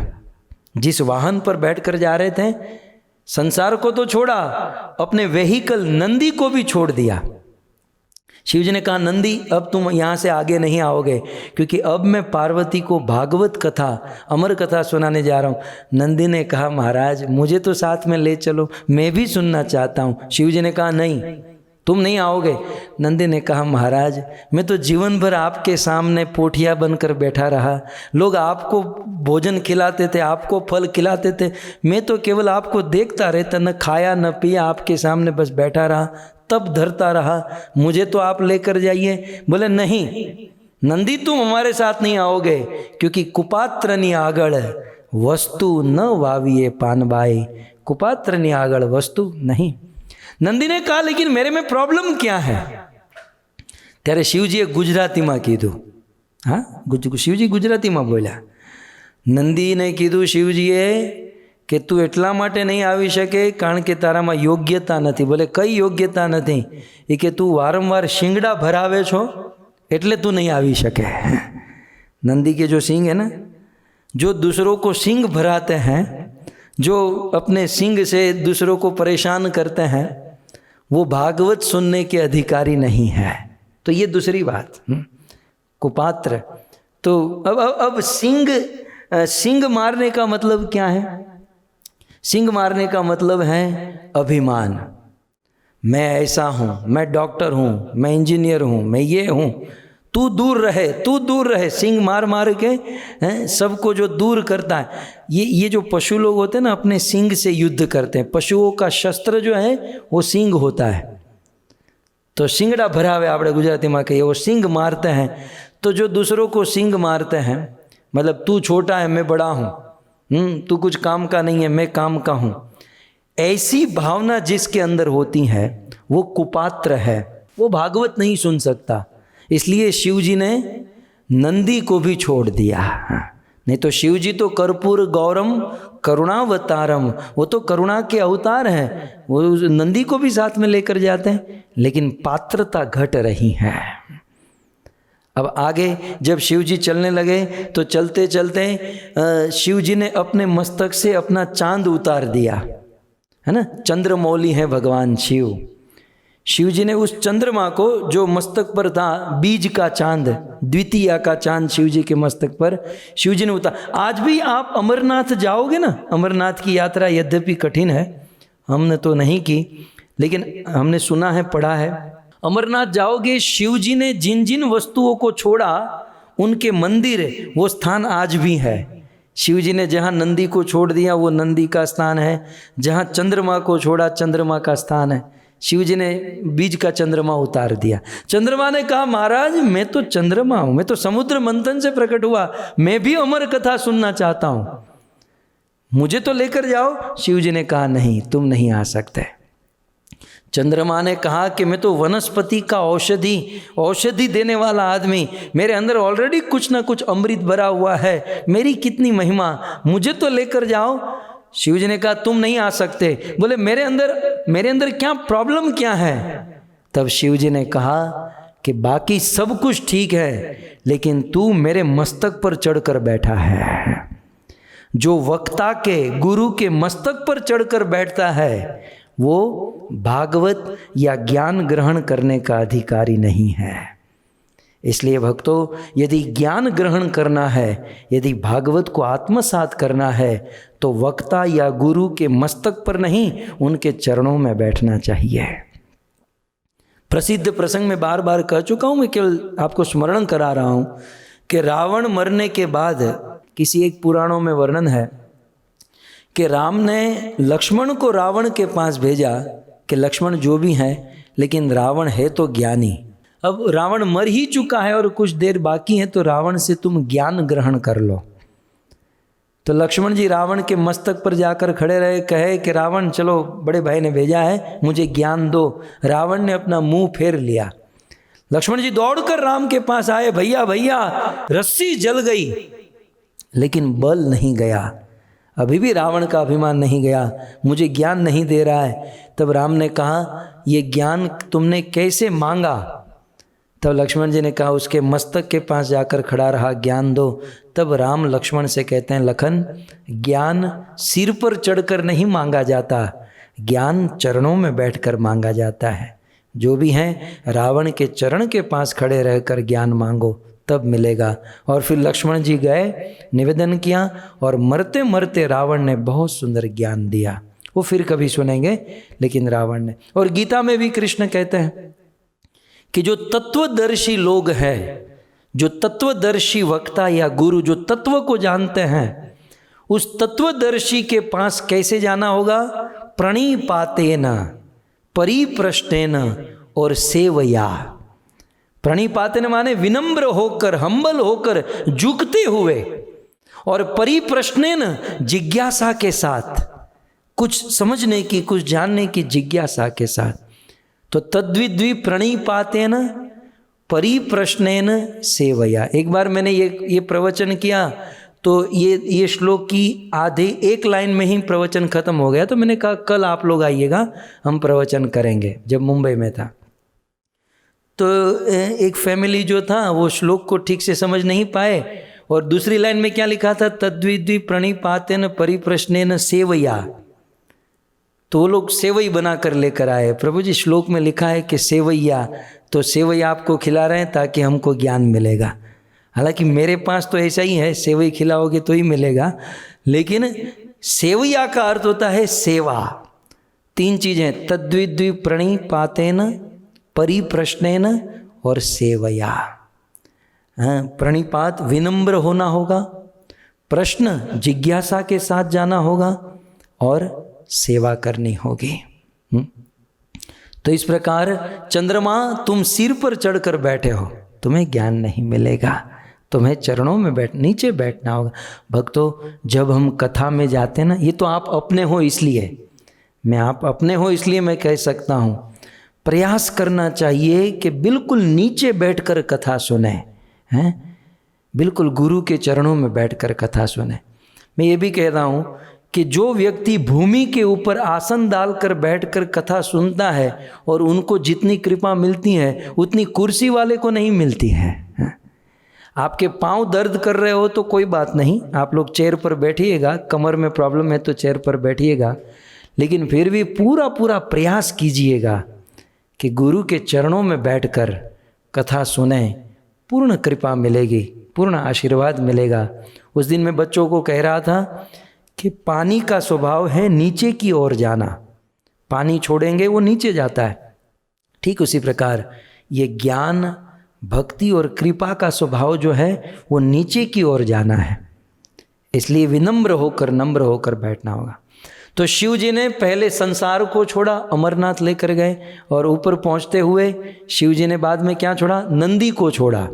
जिस वाहन पर बैठकर जा रहे थे, संसार को तो छोड़ा, अपने वेहिकल नंदी को भी छोड़ दिया। शिवजी ने कहा, नंदी अब तुम यहाँ से आगे नहीं आओगे, क्योंकि अब मैं पार्वती को भागवत कथा, अमर कथा सुनाने जा रहा हूँ। नंदी ने कहा, महाराज मुझे तो साथ में ले चलो, मैं भी सुनना चाहता हूँ। शिवजी ने कहा, नहीं तुम नहीं आओगे। नंदी ने कहा, महाराज मैं तो जीवन भर आपके सामने पोठिया बनकर बैठा रहा, लोग आपको भोजन खिलाते थे, आपको फल खिलाते थे, मैं तो केवल आपको देखता रहता, न खाया न पिया, आपके सामने बस बैठा रहा, तब धरता रहा, मुझे तो आप लेकर जाइए। बोले, नहीं नंदी तुम हमारे साथ नहीं आओगे, क्योंकि कुपात्रनी आगड़ वस्तु न वाविये पानबाई। कुपात्रनी आगड़ वस्तु नहीं। नंदी ने कहा, लेकिन मेरे में प्रॉब्लम क्या है? त्यारे शिवजीए गुजरातीમાં કીધું। હા, શિવજી ગુજરાતીમાં બોલ્યા। નંદીને કીધું શિવજીએ કે તું એટલા માટે નહીં આવી શકે કારણ કે તારામાં યોગ્યતા નથી। બોલે, કઈ યોગ્યતા નથી? એ કે તું વારંવાર શિંગડા ભરાવે છો એટલે તું નહીં આવી શકે। नंदी के जो सिंग है ना, जो दूसरों को सिंग भराते हैं, जो अपने सिंग से दूसरों को परेशान करते हैं, वो भागवत सुनने के अधिकारी नहीं है। तो ये दूसरी बात, कुपात्र। तो अब सिंग मारने का मतलब क्या है? सिंग मारने का मतलब है अभिमान। मैं ऐसा हूँ, मैं डॉक्टर हूँ, मैं इंजीनियर हूँ, मैं ये हूँ, तू दूर रहे, तू दूर रहे। सिंग मार मार के सबको जो दूर करता है, ये जो पशु लोग होते हैं ना, अपने सिंग से युद्ध करते हैं। पशुओं का शस्त्र जो है वो सिंग होता है। तो सिंगड़ा भरावे आपणे गुजराती में कहिए, वो सिंग मारते हैं। तो जो दूसरों को सिंग मारते हैं, मतलब तू छोटा है मैं बड़ा हूँ, तू कुछ काम का नहीं है मैं काम का हूँ, ऐसी भावना जिसके अंदर होती है वो कुपात्र है, वो भागवत नहीं सुन सकता। इसलिए शिवजी ने नंदी को भी छोड़ दिया। नहीं तो शिवजी तो कर्पूर गौरम करुणावतारम, वो तो करुणा के अवतार हैं, वो नंदी को भी साथ में लेकर जाते हैं, लेकिन पात्रता घट रही है। अब आगे जब शिवजी चलने लगे तो चलते चलते शिवजी ने अपने मस्तक से अपना चांद उतार दिया, है ना। चंद्रमौली है भगवान शिव। शिवजी ने उस चंद्रमा को जो मस्तक पर था, बीज का चांद, द्वितीया का चांद शिवजी के मस्तक पर शिवजी ने उतार। आज भी आप अमरनाथ जाओगे ना, अमरनाथ की यात्रा यद्यपि कठिन है, हमने तो नहीं की, लेकिन हमने सुना है, पढ़ा है। अमरनाथ जाओगे, शिवजी ने जिन जिन वस्तुओं को छोड़ा उनके मंदिर, वो स्थान आज भी है। शिवजी ने जहाँ नंदी को छोड़ दिया वो नंदी का स्थान है, जहाँ चंद्रमा को छोड़ा चंद्रमा का स्थान है। शिवजी ने बीज का चंद्रमा उतार दिया। चंद्रमा ने कहा, महाराज मैं तो चंद्रमा हूँ, मैं तो समुद्र मंथन से प्रकट हुआ, मैं भी अमर कथा सुनना चाहता हूँ, मुझे तो लेकर जाओ। शिवजी ने कहा, नहीं तुम नहीं आ सकते। चंद्रमा ने कहा कि मैं तो वनस्पति का औषधि देने वाला आदमी, मेरे अंदर ऑलरेडी कुछ ना कुछ अमृत भरा हुआ है, मेरी कितनी महिमा, मुझे तो लेकर जाओ। शिवजी ने कहा, तुम नहीं आ सकते। बोले, मेरे अंदर क्या प्रॉब्लम क्या है? तब शिवजी ने कहा कि बाकी सब कुछ ठीक है, लेकिन तू मेरे मस्तक पर चढ़कर बैठा है। जो वक्ता के, गुरु के मस्तक पर चढ़कर बैठता है वो भागवत या ज्ञान ग्रहण करने का अधिकारी नहीं है। इसलिए भक्तों, यदि ज्ञान ग्रहण करना है, यदि भागवत को आत्मसात करना है, तो वक्ता या गुरु के मस्तक पर नहीं, उनके चरणों में बैठना चाहिए। प्रसिद्ध प्रसंग में बार बार कह चुका हूँ, मैं केवल आपको स्मरण करा रहा हूँ कि रावण मरने के बाद किसी एक पुराणों में वर्णन है कि राम ने लक्ष्मण को रावण के पास भेजा कि लक्ष्मण जो भी हैं, लेकिन रावण है तो ज्ञानी। अब रावण मर ही चुका है और कुछ देर बाकी है, तो रावण से तुम ज्ञान ग्रहण कर लो। तो लक्ष्मण जी रावण के मस्तक पर जाकर खड़े रहे, कहे कि रावण चलो, बड़े भाई ने भेजा है, मुझे ज्ञान दो। रावण ने अपना मुंह फेर लिया। लक्ष्मण जी दौड़कर राम के पास आए, भैया भैया रस्सी जल गई, लेकिन बल नहीं गया। अभी भी रावण का अभिमान नहीं गया, मुझे ज्ञान नहीं दे रहा है। तब राम ने कहा, ये ज्ञान तुमने कैसे मांगा? तब लक्ष्मण जी ने कहा, उसके मस्तक के पास जाकर खड़ा रहा, ज्ञान दो। तब राम लक्ष्मण से कहते हैं, लखन, ज्ञान सिर पर चढ़कर नहीं मांगा जाता, ज्ञान चरणों में बैठकर मांगा जाता है। जो भी हैं, रावण के चरण के पास खड़े रहकर ज्ञान मांगो, तब मिलेगा। और फिर लक्ष्मण जी गए, निवेदन किया, और मरते मरते रावण ने बहुत सुंदर ज्ञान दिया। वो फिर कभी सुनेंगे, लेकिन रावण ने। और गीता में भी कृष्ण कहते हैं कि जो तत्वदर्शी लोग हैं, जो तत्वदर्शी वक्ता या गुरु जो तत्व को जानते हैं, उस तत्वदर्शी के पास कैसे जाना होगा? प्रणिपातेन, परिप्रश्नेन और सेवया। प्रणिपातेन माने विनम्र होकर, हम्बल होकर, झुकते हुए, और परिप्रश्नेन जिज्ञासा के साथ, कुछ समझने की, कुछ जानने की जिज्ञासा के साथ। तो तद्विद्वि प्रणिपातेन परिप्रश्नेन सेवया। एक बार मैंने ये प्रवचन किया, तो ये श्लोक की आधे एक लाइन में ही प्रवचन खत्म हो गया। तो मैंने कहा कल आप लोग आइएगा, हम प्रवचन करेंगे। जब मुंबई में था तो एक फैमिली जो था वो श्लोक को ठीक से समझ नहीं पाए, और दूसरी लाइन में क्या लिखा था? तद्विद्वि प्रणिपातेन परिप्रश्नेन सेवया। तो वो लोग सेवई बना कर लेकर आए। प्रभु जी, श्लोक में लिखा है कि सेवैया, तो सेवैया आपको खिला रहे हैं ताकि हमको ज्ञान मिलेगा। हालांकि मेरे पास तो ऐसा ही है, सेवई खिलाओगे तो ही मिलेगा, लेकिन सेवैया का अर्थ होता है सेवा। तीन चीजें, तद्विद्वि प्रणिपातेन परिप्रश्नेन और सेवया। प्रणिपात विनम्र होना होगा, प्रश्न जिज्ञासा के साथ जाना होगा, और सेवा करनी होगी। तो इस प्रकार चंद्रमा, तुम सिर पर चढ़कर बैठे हो, तुम्हें ज्ञान नहीं मिलेगा, तुम्हें चरणों में नीचे बैठना होगा। भक्तों, जब हम कथा में जाते हैं ना, ये तो आप अपने हो इसलिए, आप अपने हो इसलिए मैं कह सकता हूँ, प्रयास करना चाहिए कि बिल्कुल नीचे बैठकर कथा सुने, हैं, बिल्कुल गुरु के चरणों में बैठकर कथा सुने। मैं ये भी कह रहा हूँ कि जो व्यक्ति भूमि के ऊपर आसन डालकर बैठकर कथा सुनता है, और उनको जितनी कृपा मिलती है उतनी कुर्सी वाले को नहीं मिलती है। आपके पांव दर्द कर रहे हो तो कोई बात नहीं, आप लोग चेयर पर बैठिएगा, कमर में प्रॉब्लम है तो चेयर पर बैठिएगा, लेकिन फिर भी पूरा प्रयास कीजिएगा कि गुरु के चरणों में बैठकर कथा सुने, पूर्ण कृपा मिलेगी, पूर्ण आशीर्वाद मिलेगा। उस दिन मैं बच्चों को कह रहा था कि पानी का स्वभाव है नीचे की ओर जाना, पानी छोड़ेंगे वो नीचे जाता है। ठीक उसी प्रकार ये ज्ञान, भक्ति और कृपा का स्वभाव जो है वो नीचे की ओर जाना है, इसलिए विनम्र होकर, नम्र होकर बैठना होगा। तो शिव जी ने पहले संसार को छोड़ा, अमरनाथ लेकर गए, और ऊपर पहुंचते हुए शिव जी ने बाद में क्या छोड़ा? नंदी को छोड़ा,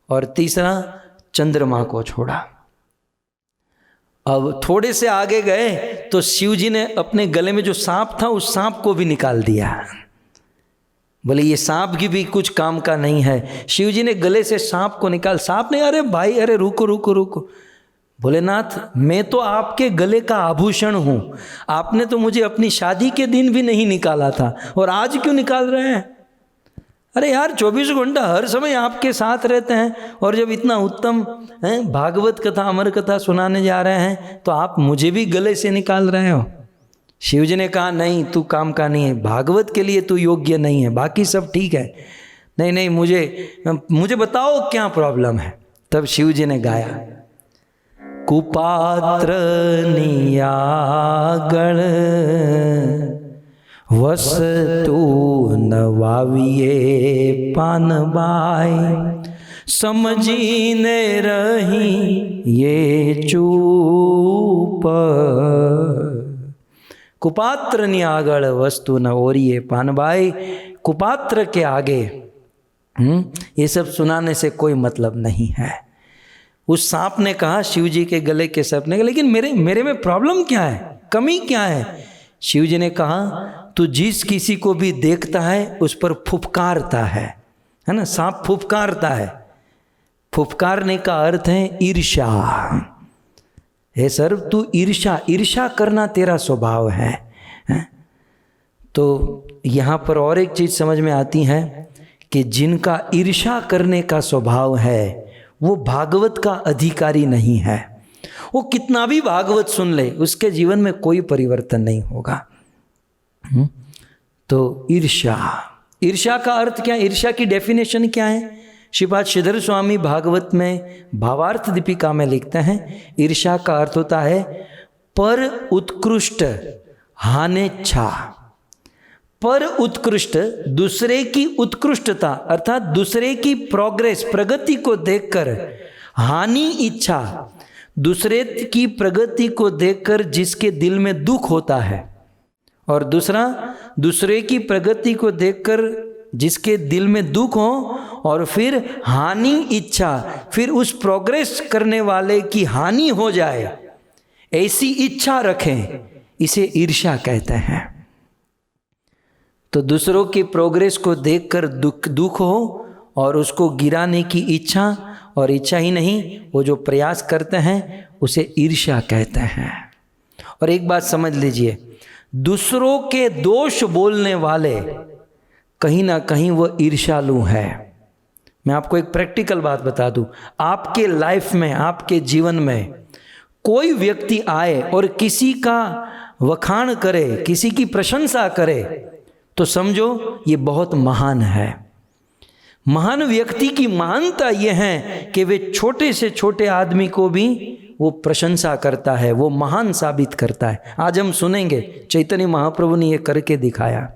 और तीसरा चंद्रमा को छोड़ा। अब थोड़े से आगे गए तो शिव जी ने अपने गले में जो सांप था उस सांप को भी निकाल दिया। बोले ये सांप की भी कुछ काम का नहीं है। शिव जी ने गले से सांप को निकाल, सांप ने अरे भाई, अरे रुको रुको रुको, भोलेनाथ मैं तो आपके गले का आभूषण हूँ, आपने तो मुझे अपनी शादी के दिन भी नहीं निकाला था, और आज क्यों निकाल रहे हैं? अरे यार 24 घंटा हर समय आपके साथ रहते हैं, और जब इतना उत्तम भागवत कथा अमर कथा सुनाने जा रहे हैं तो आप मुझे भी गले से निकाल रहे हो। शिव जी ने कहा नहीं, तू काम का नहीं है, भागवत के लिए तू योग्य नहीं है, बाकी सब ठीक है। नहीं नहीं, मुझे बताओ क्या प्रॉब्लम है। तब शिव जी ने गाया, कुपात्र नियागण वस्तु नवाविये पान बाई, समझीने रही ये चूप। कुपात्र नियागण वस्तु न ओरिए पान बाई, कुपात्र के आगे ये सब सुनाने से कोई मतलब नहीं है। उस सांप ने कहा शिव जी के गले के सर्प ने, लेकिन मेरे में प्रॉब्लम क्या है, कमी क्या है। शिव जी ने कहा तू जिस किसी को भी देखता है उस पर फुफकारता है ना, सांप फुफकारता है। फुफकारने का अर्थ है ईर्ष्या। हे सर्प तू ईर्ष्या करना तेरा स्वभाव है। तो यहाँ पर और एक चीज समझ में आती है कि जिनका ईर्ष्या करने का स्वभाव है वो भागवत का अधिकारी नहीं है। वो कितना भी भागवत सुन ले उसके जीवन में कोई परिवर्तन नहीं होगा। तो ईर्ष्या का अर्थ क्या, ईर्ष्या की डेफिनेशन क्या है। श्रीपाद श्रीधर स्वामी भागवत में भावार्थ दीपिका में लिखते हैं, ईर्ष्या का अर्थ होता है पर उत्कृष्ट हानेच्छा। पर उत्कृष्ट, दूसरे की उत्कृष्टता अर्थात दूसरे की प्रोग्रेस प्रगति को देखकर, हानि इच्छा, दूसरे की प्रगति को देखकर जिसके दिल में दुख होता है, और दूसरा दूसरे की प्रगति को देखकर जिसके दिल में दुख हो और फिर हानि इच्छा, फिर उस प्रोग्रेस करने वाले की हानि हो जाए ऐसी इच्छा रखें, इसे ईर्ष्या कहते हैं। तो दूसरों की प्रोग्रेस को देखकर दुख हो और उसको गिराने की इच्छा, और इच्छा ही नहीं वो जो प्रयास करते हैं उसे ईर्ष्या कहते हैं। और एक बात समझ लीजिए, दूसरों के दोष बोलने वाले कहीं ना कहीं वो ईर्ष्यालु है। मैं आपको एक प्रैक्टिकल बात बता दूं, आपके लाइफ में, आपके जीवन में कोई व्यक्ति आए और किसी का वखाण करे, किसी की प्रशंसा करे, तो समझो ये बहुत महान है। महान व्यक्ति की महानता ये है कि वे छोटे से छोटे आदमी को भी वो प्रशंसा करता है, वो महान साबित करता है। आज हम सुनेंगे चैतन्य महाप्रभु ने ये करके दिखाया।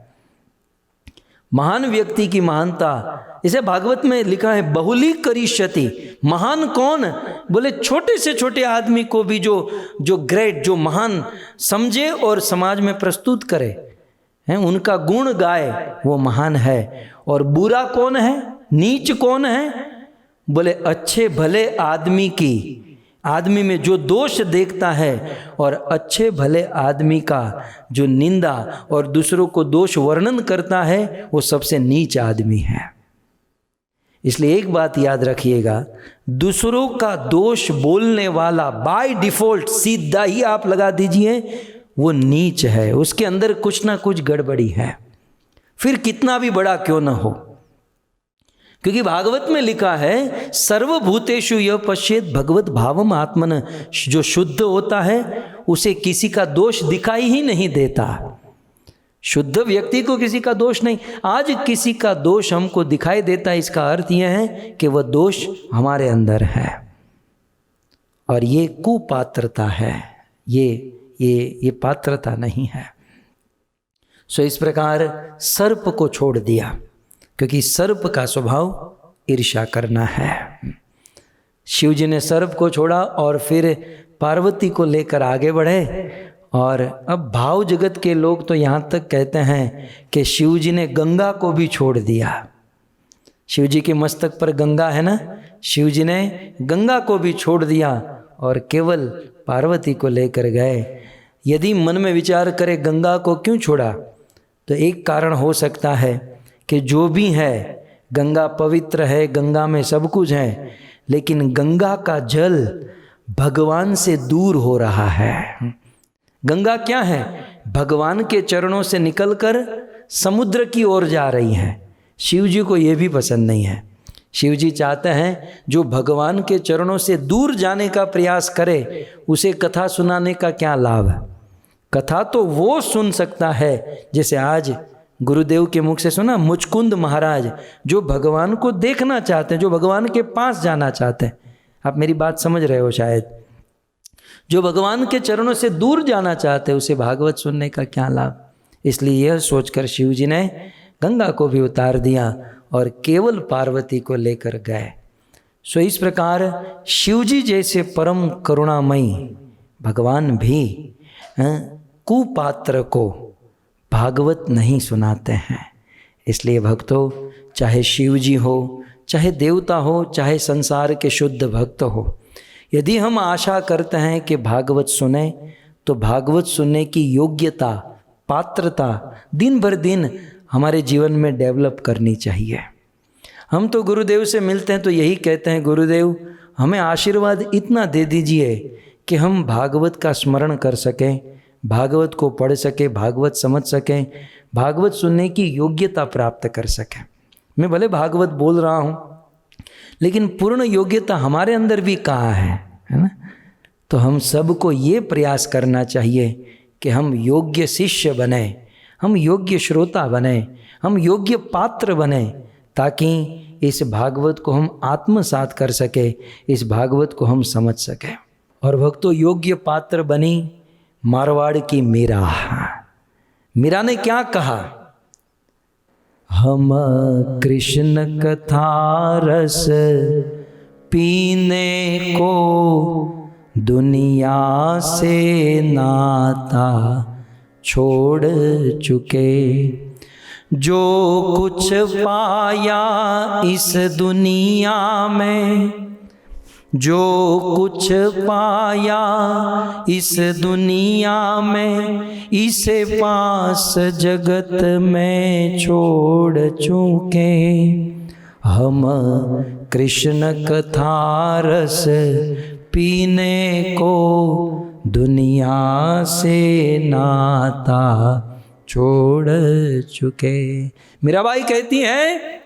महान व्यक्ति की महानता, इसे भागवत में लिखा है बहुली करिष्यति। महान कौन, बोले छोटे से छोटे आदमी को भी जो ग्रेट, जो महान समझे और समाज में प्रस्तुत करे, हैं उनका गुण गाए, वो महान है। और बुरा कौन है, नीच कौन है, बोले अच्छे भले आदमी में जो दोष देखता है और अच्छे भले आदमी का जो निंदा और दूसरों को दोष वर्णन करता है वो सबसे नीच आदमी है। इसलिए एक बात याद रखिएगा, दूसरों का दोष बोलने वाला बाय डिफॉल्ट सीधा ही आप लगा दीजिए वो नीच है, उसके अंदर कुछ ना कुछ गड़बड़ी है, फिर कितना भी बड़ा क्यों ना हो। क्योंकि भागवत में लिखा है सर्वभूतेषु यः पश्येत् भगवत भावम आत्मन, जो शुद्ध होता है उसे किसी का दोष दिखाई ही नहीं देता। शुद्ध व्यक्ति को किसी का दोष नहीं। आज किसी का दोष हमको दिखाई देता है, इसका अर्थ यह है कि वह दोष हमारे अंदर है, और ये कुपात्रता है, ये पात्रता नहीं है। सो इस प्रकार सर्प को छोड़ दिया, क्योंकि सर्प का स्वभाव ईर्ष्या करना है। शिव जी ने सर्प को छोड़ा और फिर पार्वती को लेकर आगे बढ़े। और अब भाव जगत के लोग तो यहाँ तक कहते हैं कि शिव जी ने गंगा को भी छोड़ दिया। शिव जी के मस्तक पर गंगा है ना, शिव जी ने गंगा को भी छोड़ दिया और केवल पार्वती को लेकर गए। यदि मन में विचार करे गंगा को क्यों छोड़ा, तो एक कारण हो सकता है कि जो भी है गंगा पवित्र है, गंगा में सब कुछ है, लेकिन गंगा का जल भगवान से दूर हो रहा है। गंगा क्या है, भगवान के चरणों से निकलकर समुद्र की ओर जा रही है। शिव जी को ये भी पसंद नहीं है। शिव जी चाहते हैं जो भगवान के चरणों से दूर जाने का प्रयास करे उसे कथा सुनाने का क्या लाभ। कथा तो वो सुन सकता है, जैसे आज गुरुदेव के मुख से सुना, मुचकुंद महाराज जो भगवान को देखना चाहते हैं, जो भगवान के पास जाना चाहते हैं। आप मेरी बात समझ रहे हो शायद। जो भगवान के चरणों से दूर जाना चाहते हैं उसे भागवत सुनने का क्या लाभ। इसलिए यह सोचकर शिव जी ने गंगा को भी उतार दिया और केवल पार्वती को लेकर गए। सो इस प्रकार शिव जी जैसे परम करुणामयी भगवान भी कुपात्र को भागवत नहीं सुनाते हैं। इसलिए भक्तों, चाहे शिव जी हो, चाहे देवता हो, चाहे संसार के शुद्ध भक्त हो, यदि हम आशा करते हैं कि भागवत सुने तो भागवत सुनने की योग्यता, पात्रता दिन भर दिन हमारे जीवन में डेवलप करनी चाहिए। हम तो गुरुदेव से मिलते हैं तो यही कहते हैं, गुरुदेव हमें आशीर्वाद इतना दे दीजिए कि हम भागवत का स्मरण कर सकें, भागवत को पढ़ सकें, भागवत समझ सकें, भागवत सुनने की योग्यता प्राप्त कर सकें। मैं भले भागवत बोल रहा हूँ लेकिन पूर्ण योग्यता हमारे अंदर भी कहाँ है ना। तो हम सबको ये प्रयास करना चाहिए कि हम योग्य शिष्य बने, हम योग्य श्रोता बने, हम योग्य पात्र बने, ताकि इस भागवत को हम आत्मसात कर सके, इस भागवत को हम समझ सके। और भक्तों, योग्य पात्र बनी मारवाड़ की मीरा। मीरा ने क्या कहा? हम कृष्ण कथा रस पीने को दुनिया से नाता छोड़ चुके, जो कुछ पाया इस दुनिया में, जो कुछ पाया इस दुनिया में, इसे पास जगत में छोड़ चुके। हम कृष्ण कथा रस पीने को दुनिया से नाता छोड़ चुके। मीराबाई कहती हैं,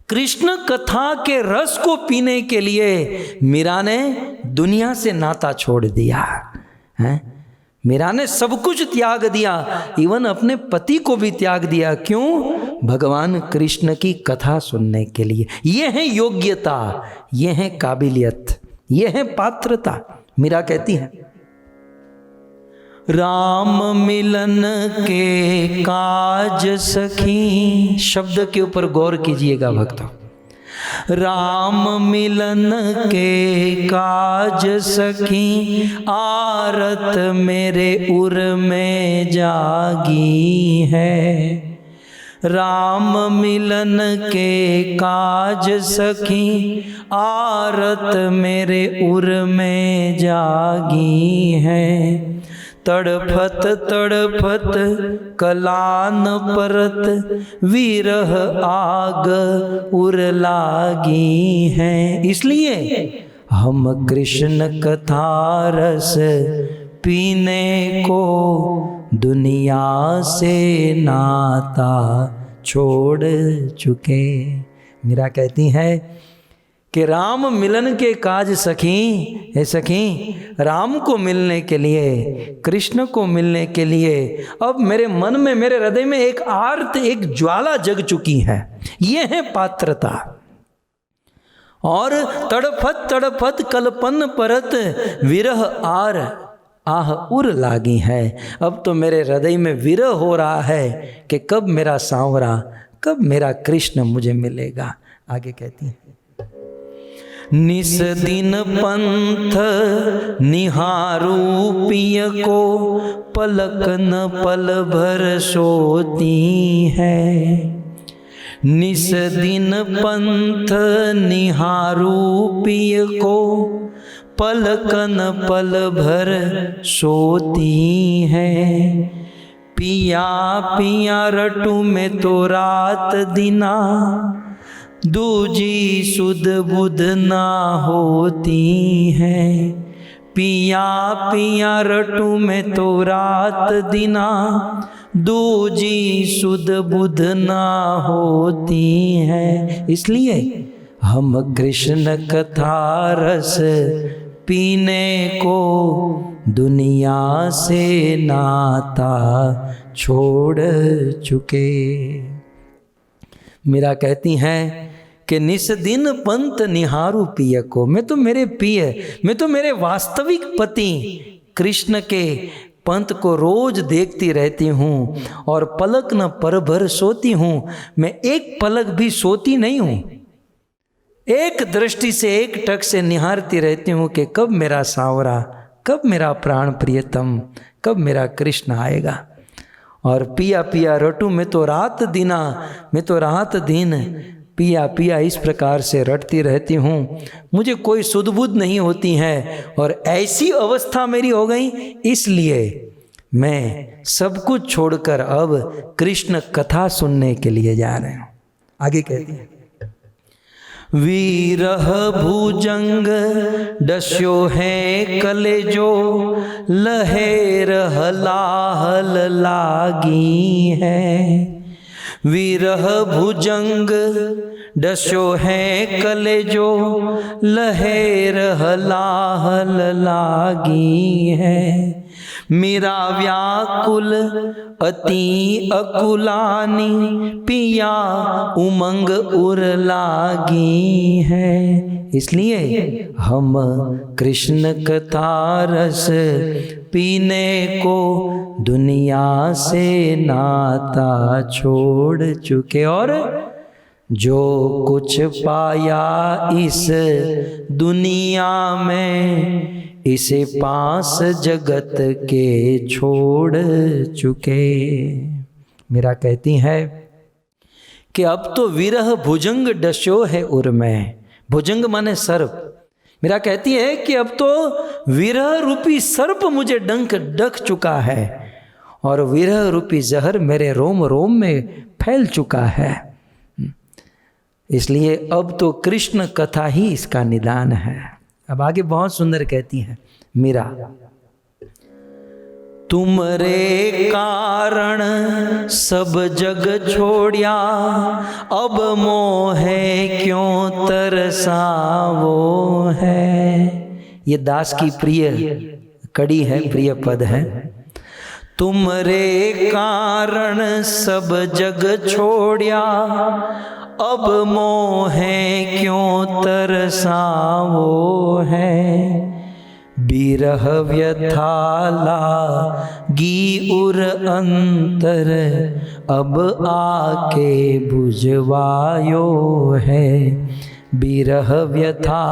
कृष्ण कथा के रस को पीने के लिए मीरा ने दुनिया से नाता छोड़ दिया है। मीरा ने सब कुछ त्याग दिया, इवन अपने पति को भी त्याग दिया। क्यों? भगवान कृष्ण की कथा सुनने के लिए। ये है योग्यता, ये है काबिलियत, ये है पात्रता। मीरा कहती है, राम मिलन के काज सखी, शब्द के ऊपर गौर कीजिएगा भक्तों। राम मिलन के काज सखी, आरत मेरे उर में जागी है। राम मिलन के काज सखी, आरत मेरे उर में जागी है। तड़फत तड़फत कलान परत, विरह आग उर लागी है। इसलिए हम कृष्ण कथा रस पीने को दुनिया से नाता छोड़ चुके। मीरा कहती है कि राम मिलन के काज सखी, हे सखी, राम को मिलने के लिए, कृष्ण को मिलने के लिए अब मेरे मन में, मेरे हृदय में एक आर्त, एक ज्वाला जग चुकी है। ये है पात्रता। और तड़फत तड़फत कल्पन परत, विरह आर आह उर लागी है। अब तो मेरे हृदय में विरह हो रहा है कि कब मेरा सांवरा, कब मेरा कृष्ण मुझे मिलेगा। आगे कहती है, निस दिन पंथ निहारू पिय को, पलक न पल भर सोती है। निस दिन पंथ निहारू पिय को, पलक न पल भर सोती है। पिया पिया रटू में तो रात दिना, दूजी सुध बुध ना होती है। पिया पिया रटू में तो रात दिना, दूजी सुध बुध ना होती है। इसलिए हम कृष्ण कथा रस पीने को दुनिया से नाता छोड़ चुके। मीरा कहती हैं कि निस दिन पंत निहारू पिय को, मैं तो मेरे पिय, मैं तो मेरे वास्तविक पति कृष्ण के पंत को रोज देखती रहती हूँ और पलक न पर भर सोती हूँ। मैं एक पलक भी सोती नहीं हूँ, एक दृष्टि से एक टक से निहारती रहती हूँ कि कब मेरा सांवरा, कब मेरा प्राण प्रियतम, कब मेरा कृष्ण आएगा। और पिया पिया रटू, मैं तो रात दिना, मैं तो रात दिन पिया पिया इस प्रकार से रटती रहती हूँ। मुझे कोई सुध बुध नहीं होती है और ऐसी अवस्था मेरी हो गई, इसलिए मैं सब कुछ छोड़कर अब कृष्ण कथा सुनने के लिए जा रहे हूँ। आगे कहती है, वीरह भुजंग डस्यो है कलेजो, लहेर हलाहल लागी है। वीरह भुजंग डस्यो है कलेजो, लहेर हलाहल लागी है। मीरा व्याकुल अति अकुलानी, पिया उमंग उर लागी है। इसलिए हम कृष्ण कथा रस पीने को दुनिया से नाता छोड़ चुके और जो कुछ पाया इस दुनिया में, इसे पास जगत के छोड़ चुके। मीरा कहती है कि अब तो विरह भुजंग डस्यो है उर में। भुजंग माने सर्प। मीरा कहती है कि अब तो विरह रूपी सर्प मुझे डंक चुका है और विरह रूपी जहर मेरे रोम रोम में फैल चुका है। इसलिए अब तो कृष्ण कथा ही इसका निदान है। अब आगे बहुत सुंदर कहती है मीरा, तुमरे कारण सब जग छोड़िया, अब मोहे क्यों तरसावो है। ये दास की प्रिय कड़ी है, प्रिय पद है। तुमरे कारण सब जग छोड़िया, अब मोहे क्यों तरसावो है। बिरह व्यथाला गी उर अंतर, अब आके बुझवायो है। बिरह व्यथा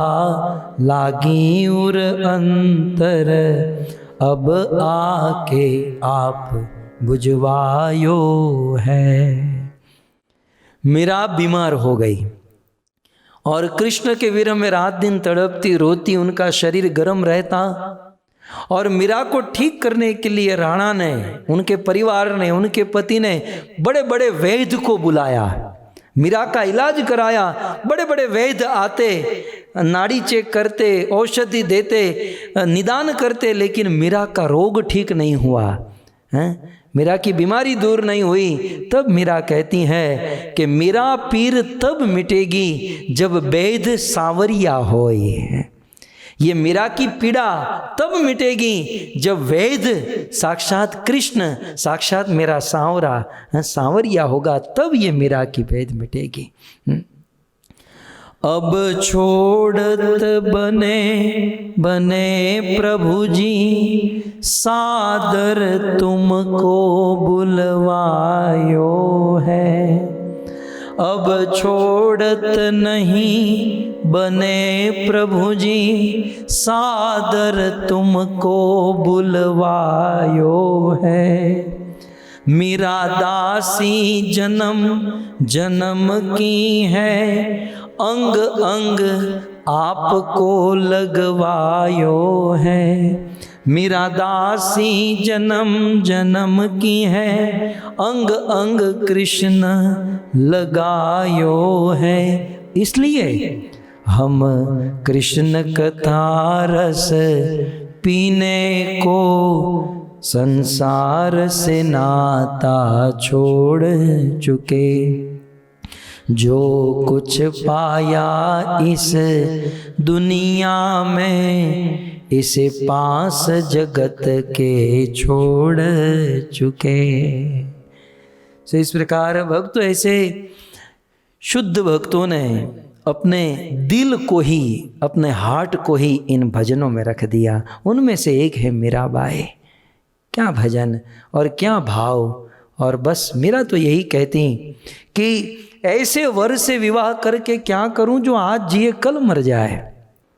लागी उर अंतर, अब आके आप बुझवायो है। मीरा बीमार हो गई और कृष्ण के विरह में रात दिन तड़पती रोती, उनका शरीर गर्म रहता। और मीरा को ठीक करने के लिए राणा ने, उनके परिवार ने, उनके पति ने बड़े बड़े वैद्य को बुलाया, मीरा का इलाज कराया। बड़े बड़े वैद्य आते, नाड़ी चेक करते, औषधि देते, निदान करते, लेकिन मीरा का रोग ठीक नहीं हुआ है, मीरा की बीमारी दूर नहीं हुई। तब मीरा कहती है कि मेरा पीर तब मिटेगी जब वैद्य सांवरिया होए। ये मीरा की पीड़ा तब मिटेगी जब वैद्य साक्षात कृष्ण, साक्षात मेरा सांवरिया होगा, तब ये मीरा की भेद मिटेगी। अब छोड़त बने बने प्रभु जी, सादर तुमको बुलवायो है। अब छोड़त नहीं बने प्रभु जी, सादर तुमको बुलवायो है। मीरा दासी जन्म जन्म की है, अंग अंग आपको लगवायो है। मीरा दासी जन्म जन्म की है, अंग अंग कृष्ण लगायो है। इसलिए हम कृष्ण कथा रस पीने को संसार से नाता छोड़ चुके। जो कुछ पाया इस दुनिया में, इसे पास जगत के छोड़ चुके। तो इस प्रकार भक्त ऐसे शुद्ध भक्तों ने अपने दिल को ही, अपने हार्ट को ही इन भजनों में रख दिया। उनमें से एक है मीराबाई। क्या भजन और क्या भाव। और बस मीरा तो यही कहती कि ऐसे वर से विवाह करके क्या करूं जो आज जिए कल मर जाए।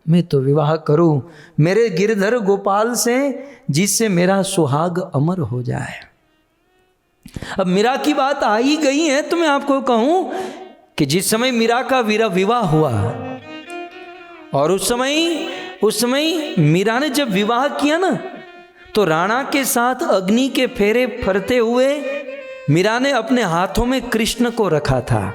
मैं तो विवाह करूं मेरे गिरधर गोपाल से, जिससे मेरा सुहाग अमर हो जाए। अब मीरा की बात आ ही गई है तो मैं आपको कहूं कि जिस समय मीरा का विवाह हुआ, और उस समय मीरा ने जब विवाह किया ना, तो राणा के साथ अग्नि के फेरे फरते हुए मीरा ने अपने हाथों में कृष्ण को रखा था।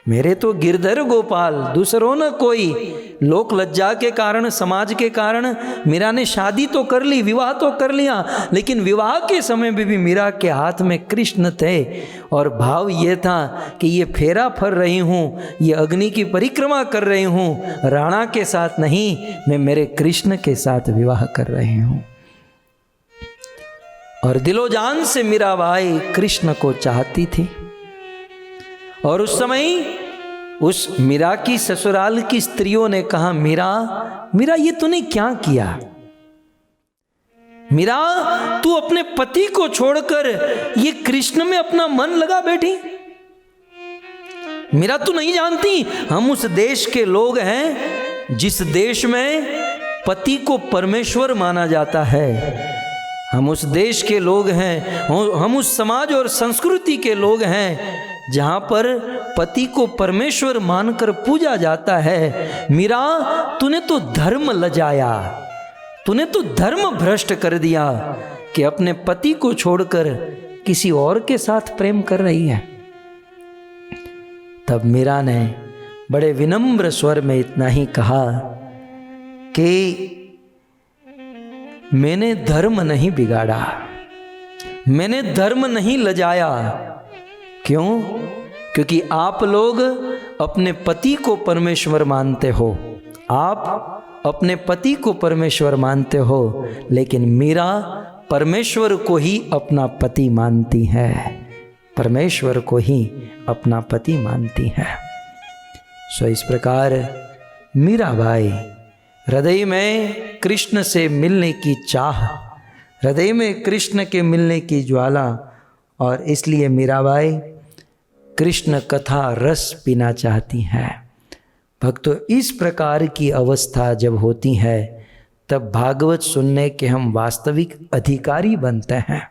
मेरे तो गिरधर गोपाल, दूसरों न कोई। लोक लज्जा के कारण, समाज के कारण मीरा ने शादी तो कर ली, विवाह तो कर लिया, लेकिन विवाह के समय भी मीरा के हाथ में कृष्ण थे। और भाव ये था कि ये फेरा फर रही हूँ, ये अग्नि की परिक्रमा कर रही हूँ, राणा के साथ नहीं, मैं मेरे कृष्ण के साथ विवाह कर रही हूँ। और दिलो जान से मीराबाई कृष्ण को चाहती थी। और उस समय उस मीरा की ससुराल की स्त्रियों ने कहा, मीरा ये तूने क्या किया? मीरा तू अपने पति को छोड़कर ये कृष्ण में अपना मन लगा बैठी। मीरा तू नहीं जानती, हम उस देश के लोग हैं जिस देश में पति को परमेश्वर माना जाता है। हम उस देश के लोग हैं, हम उस समाज और संस्कृति के लोग हैं जहाँ पर पति को परमेश्वर मानकर पूजा जाता है। मीरा तूने तो धर्म लजाया, तूने तो धर्म भ्रष्ट कर दिया कि अपने पति को छोड़कर किसी और के साथ प्रेम कर रही है। तब मीरा ने बड़े विनम्र स्वर में इतना ही कहा कि मैंने धर्म नहीं बिगाड़ा, मैंने धर्म नहीं लजाया। क्यों? क्योंकि आप लोग अपने पति को परमेश्वर मानते हो, आप अपने पति को परमेश्वर मानते हो, लेकिन मीरा परमेश्वर को ही अपना पति मानती है, परमेश्वर को ही अपना पति मानती है। सो इस प्रकार मीराबाई हृदय में कृष्ण से मिलने की चाह, हृदय में कृष्ण के मिलने की ज्वाला, और इसलिए मीराबाई कृष्ण कथा रस पीना चाहती हैं। भक्तों, इस प्रकार की अवस्था जब होती है तब भागवत सुनने के हम वास्तविक अधिकारी बनते हैं।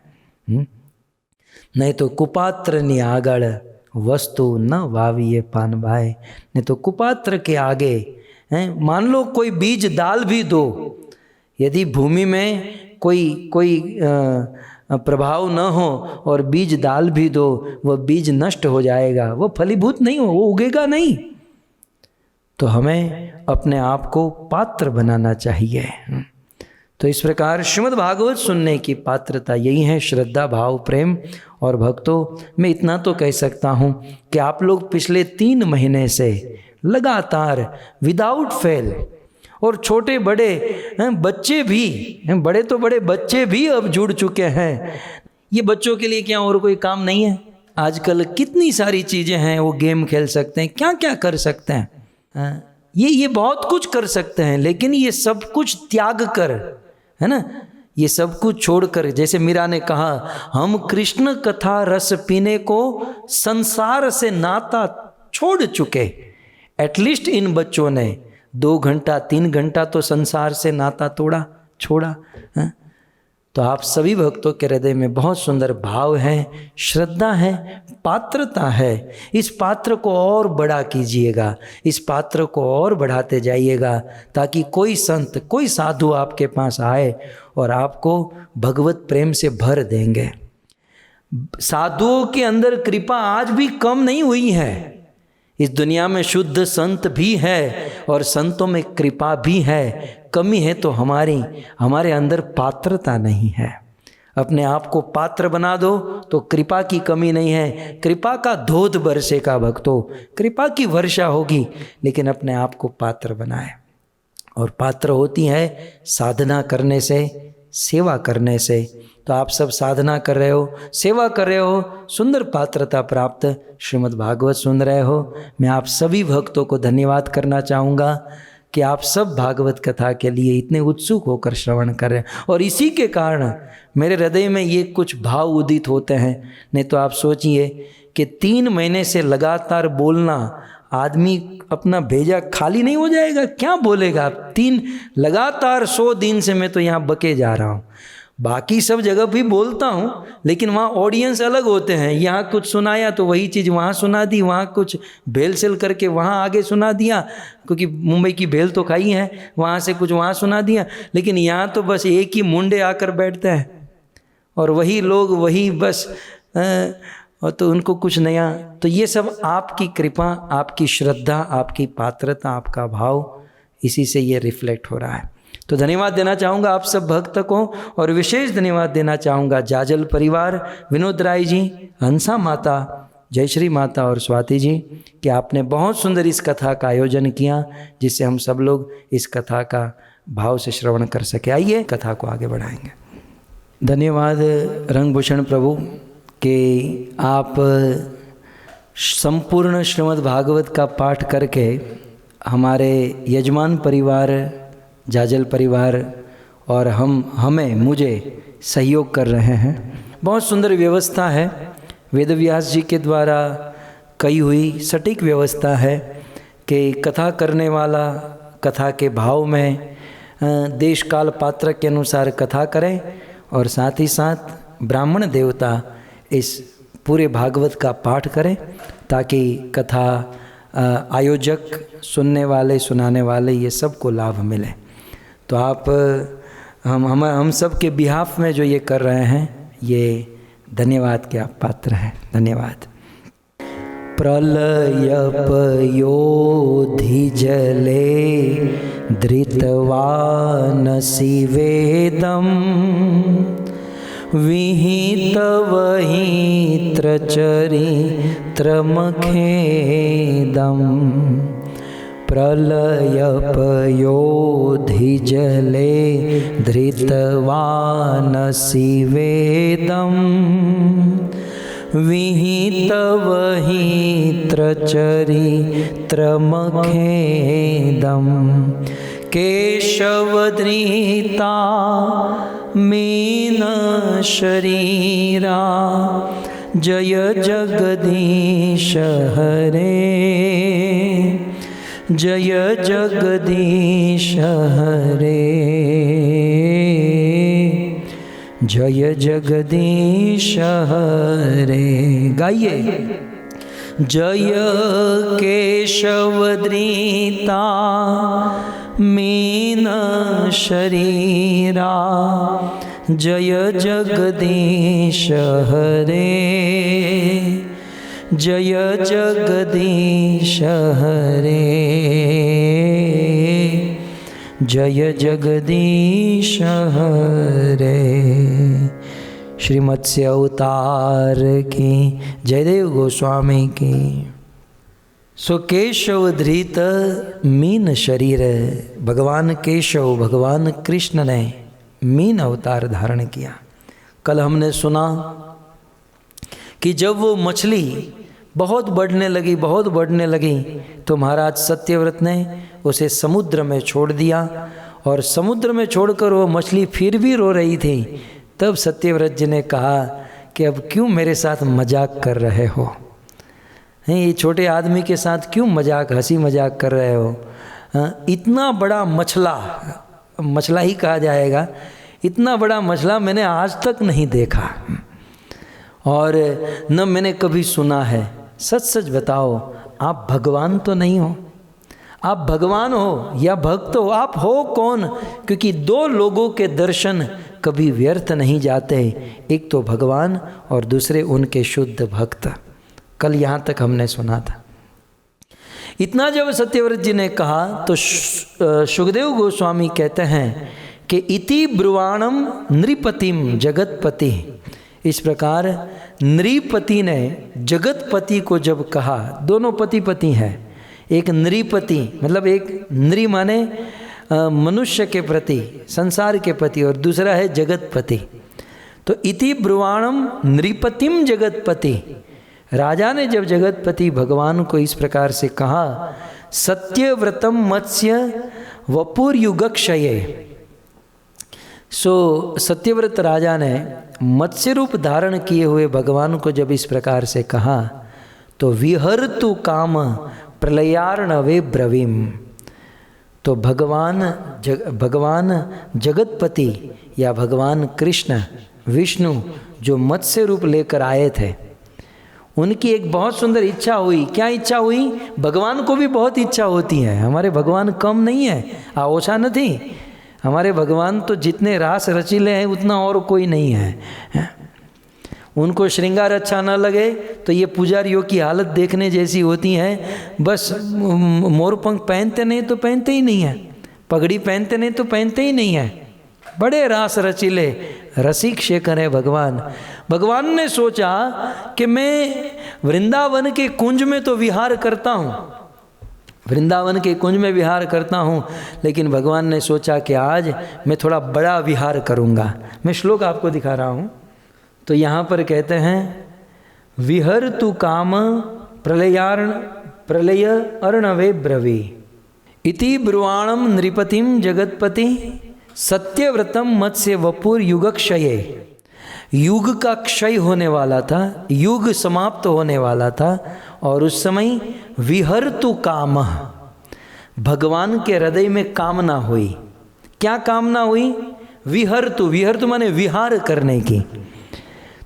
नहीं तो कुपात्र नियागड़ वस्तु न वाविये पान भाई। नहीं तो कुपात्र के आगे मान लो कोई बीज डाल भी दो, यदि भूमि में कोई प्रभाव न हो और बीज डाल भी दो, वह बीज नष्ट हो जाएगा, वह फलीभूत नहीं हो, वो उगेगा नहीं। तो हमें अपने आप को पात्र बनाना चाहिए। तो इस प्रकार श्रीमद् भागवत सुनने की पात्रता यही है, श्रद्धा, भाव, प्रेम। और भक्तों, मैं इतना तो कह सकता हूँ कि आप लोग पिछले 3 महीने से लगातार विदाउट फेल, और छोटे बड़े बच्चे भी, बड़े तो बड़े बच्चे भी अब जुड़ चुके हैं। ये बच्चों के लिए क्या और कोई काम नहीं है? आजकल कितनी सारी चीज़ें हैं, वो गेम खेल सकते हैं, क्या क्या कर सकते हैं, ये बहुत कुछ कर सकते हैं। लेकिन ये सब कुछ त्याग कर, है ना, ये सब कुछ छोड़कर, जैसे मीरा ने कहा, हम कृष्ण कथा रस पीने को संसार से नाता छोड़ चुके। एटलीस्ट इन बच्चों ने 2 घंटा 3 घंटा तो संसार से नाता छोड़ा है? तो आप सभी भक्तों के हृदय में बहुत सुंदर भाव है, श्रद्धा है, पात्रता है। इस पात्र को और बड़ा कीजिएगा, इस पात्र को और बढ़ाते जाइएगा, ताकि कोई संत, कोई साधु आपके पास आए और आपको भगवत प्रेम से भर देंगे। साधुओं के अंदर कृपा आज भी कम नहीं हुई है। इस दुनिया में शुद्ध संत भी है और संतों में कृपा भी है। कमी है तो हमारे अंदर पात्रता नहीं है। अपने आप को पात्र बना दो तो कृपा की कमी नहीं है। कृपा का धोध बरसेगा भक्तों, कृपा की वर्षा होगी, लेकिन अपने आप को पात्र बनाए। और पात्र होती है साधना करने से, सेवा करने से। तो आप सब साधना कर रहे हो, सेवा कर रहे हो, सुंदर पात्रता प्राप्त श्रीमद् भागवत सुन रहे हो। मैं आप सभी भक्तों को धन्यवाद करना चाहूँगा कि आप सब भागवत कथा के लिए इतने उत्सुक होकर श्रवण कर रहे हैं। और इसी के कारण मेरे हृदय में ये कुछ भाव उदित होते हैं। नहीं तो आप सोचिए कि 3 महीने से लगातार बोलना, आदमी अपना भेजा खाली नहीं हो जाएगा, क्या बोलेगा। 3 लगातार 100 दिन से मैं तो यहाँ बके जा रहा हूँ। बाकी सब जगह भी बोलता हूँ, लेकिन वहाँ ऑडियंस अलग होते हैं। यहाँ कुछ सुनाया तो वही चीज़ वहाँ सुना दी, वहाँ कुछ भेल सेल करके वहाँ आगे सुना दिया, क्योंकि मुंबई की भेल तो खाई है, वहाँ से कुछ वहाँ सुना दिया। लेकिन यहाँ तो बस एक ही मुंडे आकर बैठते हैं और वही लोग वही बस और तो उनको कुछ नया। तो ये सब आपकी कृपा, आपकी श्रद्धा, आपकी पात्रता, आपका भाव, इसी से ये रिफ्लेक्ट हो रहा है। तो धन्यवाद देना चाहूँगा आप सब भक्त को, और विशेष धन्यवाद देना चाहूँगा जाजल परिवार, विनोद राय जी, हंसा माता, जयश्री माता और स्वाति जी कि आपने बहुत सुंदर इस कथा का आयोजन किया, जिससे हम सब लोग इस कथा का भाव से श्रवण कर सके। आइए कथा को आगे बढ़ाएंगे। धन्यवाद रंगभूषण प्रभु कि आप संपूर्ण श्रीमद् भागवत का पाठ करके हमारे यजमान परिवार, जाजल परिवार और मुझे सहयोग कर रहे हैं। बहुत सुंदर व्यवस्था है, वेदव्यास जी के द्वारा कही हुई सटीक व्यवस्था है कि कथा करने वाला कथा के भाव में देश काल पात्र के अनुसार कथा करें, और साथ ही साथ ब्राह्मण देवता इस पूरे भागवत का पाठ करें, ताकि कथा आयोजक, सुनने वाले, सुनाने वाले, ये सबको लाभ मिले। तो आप हम सब के बिहाफ में जो ये कर रहे हैं, ये धन्यवाद के आप पात्र हैं। धन्यवाद। प्रलय पयोधि जले धृतवानसि वेदं विहितवहित्र चरित्रमखेदम्। प्रलय पयोधि जले धृतवानसि वेदं विहितवहित्र चरित्रमखेदम्। केशवधृता मीन शरीरा जय जगदीश हरे, जय जगदीश हरे, जय जगदीश हरे। गाइए। जय केशवधृता मीन शरीरा जय जगदीश हरे, जय जगदीश हरे, जय जगदीश हरे। श्री मत्स्य अवतार की, जयदेव गोस्वामी की। सो केशव धृत मीन शरीर, भगवान केशव, भगवान कृष्ण ने मीन अवतार धारण किया। कल हमने सुना कि जब वो मछली बहुत बढ़ने लगी, बहुत बढ़ने लगी, तो महाराज सत्यव्रत ने उसे समुद्र में छोड़ दिया, और समुद्र में छोड़कर वो मछली फिर भी रो रही थी। तब सत्यव्रत जी ने कहा कि अब क्यों मेरे साथ मजाक कर रहे हो, ये छोटे आदमी के साथ क्यों मजाक, हंसी मजाक कर रहे हो। इतना बड़ा मछला, मछला ही कहा जाएगा, इतना बड़ा मछला मैंने आज तक नहीं देखा और न मैंने कभी सुना है। सच सच बताओ, आप भगवान तो नहीं हो? आप भगवान हो या भक्त हो? आप हो कौन? क्योंकि 2 लोगों के दर्शन कभी व्यर्थ नहीं जाते, एक तो भगवान और दूसरे उनके शुद्ध भक्त। कल यहाँ तक हमने सुना था। इतना जब सत्यव्रत जी ने कहा तो सुखदेव गोस्वामी कहते हैं कि इति ब्रुवाणम नृपतिम जगतपति। इस प्रकार नृपति ने जगतपति को जब कहा, दोनों पति पति हैं, एक नृपति मतलब एक नृ माने मनुष्य के प्रति, संसार के प्रति, और दूसरा है जगतपति। तो इति ब्रुवाणम नृपतिम जगतपति, राजा ने जब जगतपति भगवान को इस प्रकार से कहा, सत्यव्रतम मत्स्य वपुर्युगक्षये। सो सत्यव्रत राजा ने मत्स्य रूप धारण किए हुए भगवान को जब इस प्रकार से कहा, तो विहर्तु काम प्रलयार्णवे ब्रवीम। तो भगवान जगतपति या भगवान कृष्ण विष्णु जो मत्स्य रूप लेकर आए थे, उनकी एक बहुत सुंदर इच्छा हुई। क्या इच्छा हुई? भगवान को भी बहुत इच्छा होती है, हमारे भगवान कम नहीं है, ओछा नहीं। हमारे भगवान तो जितने रास रचीले हैं उतना और कोई नहीं है। उनको श्रृंगार अच्छा न लगे तो ये पुजारियों की हालत देखने जैसी होती है। बस मोरपंख पहनते नहीं तो पहनते ही नहीं है, पगड़ी पहनते नहीं तो पहनते ही नहीं है। बड़े रास रचीले रसिक शेखर है भगवान। भगवान ने सोचा कि मैं वृंदावन के कुंज में तो विहार करता हूँ, वृंदावन के कुंज में विहार करता हूँ, लेकिन भगवान ने सोचा कि आज मैं थोड़ा बड़ा विहार करूँगा। मैं श्लोक आपको दिखा रहा हूँ। तो यहाँ पर कहते हैं, विहर्तु काम प्रलय अर्णवे ब्रवी इति ब्रुवाणम नृपतिम जगतपति सत्यव्रतम मत्स्य वपुर युगक्षये। युग का क्षय होने वाला था, युग समाप्त होने वाला था, और उस समय विहर्तु काम, भगवान के हृदय में कामना हुई। क्या कामना हुई? विहर्तु, विहर्तु माने विहार करने की।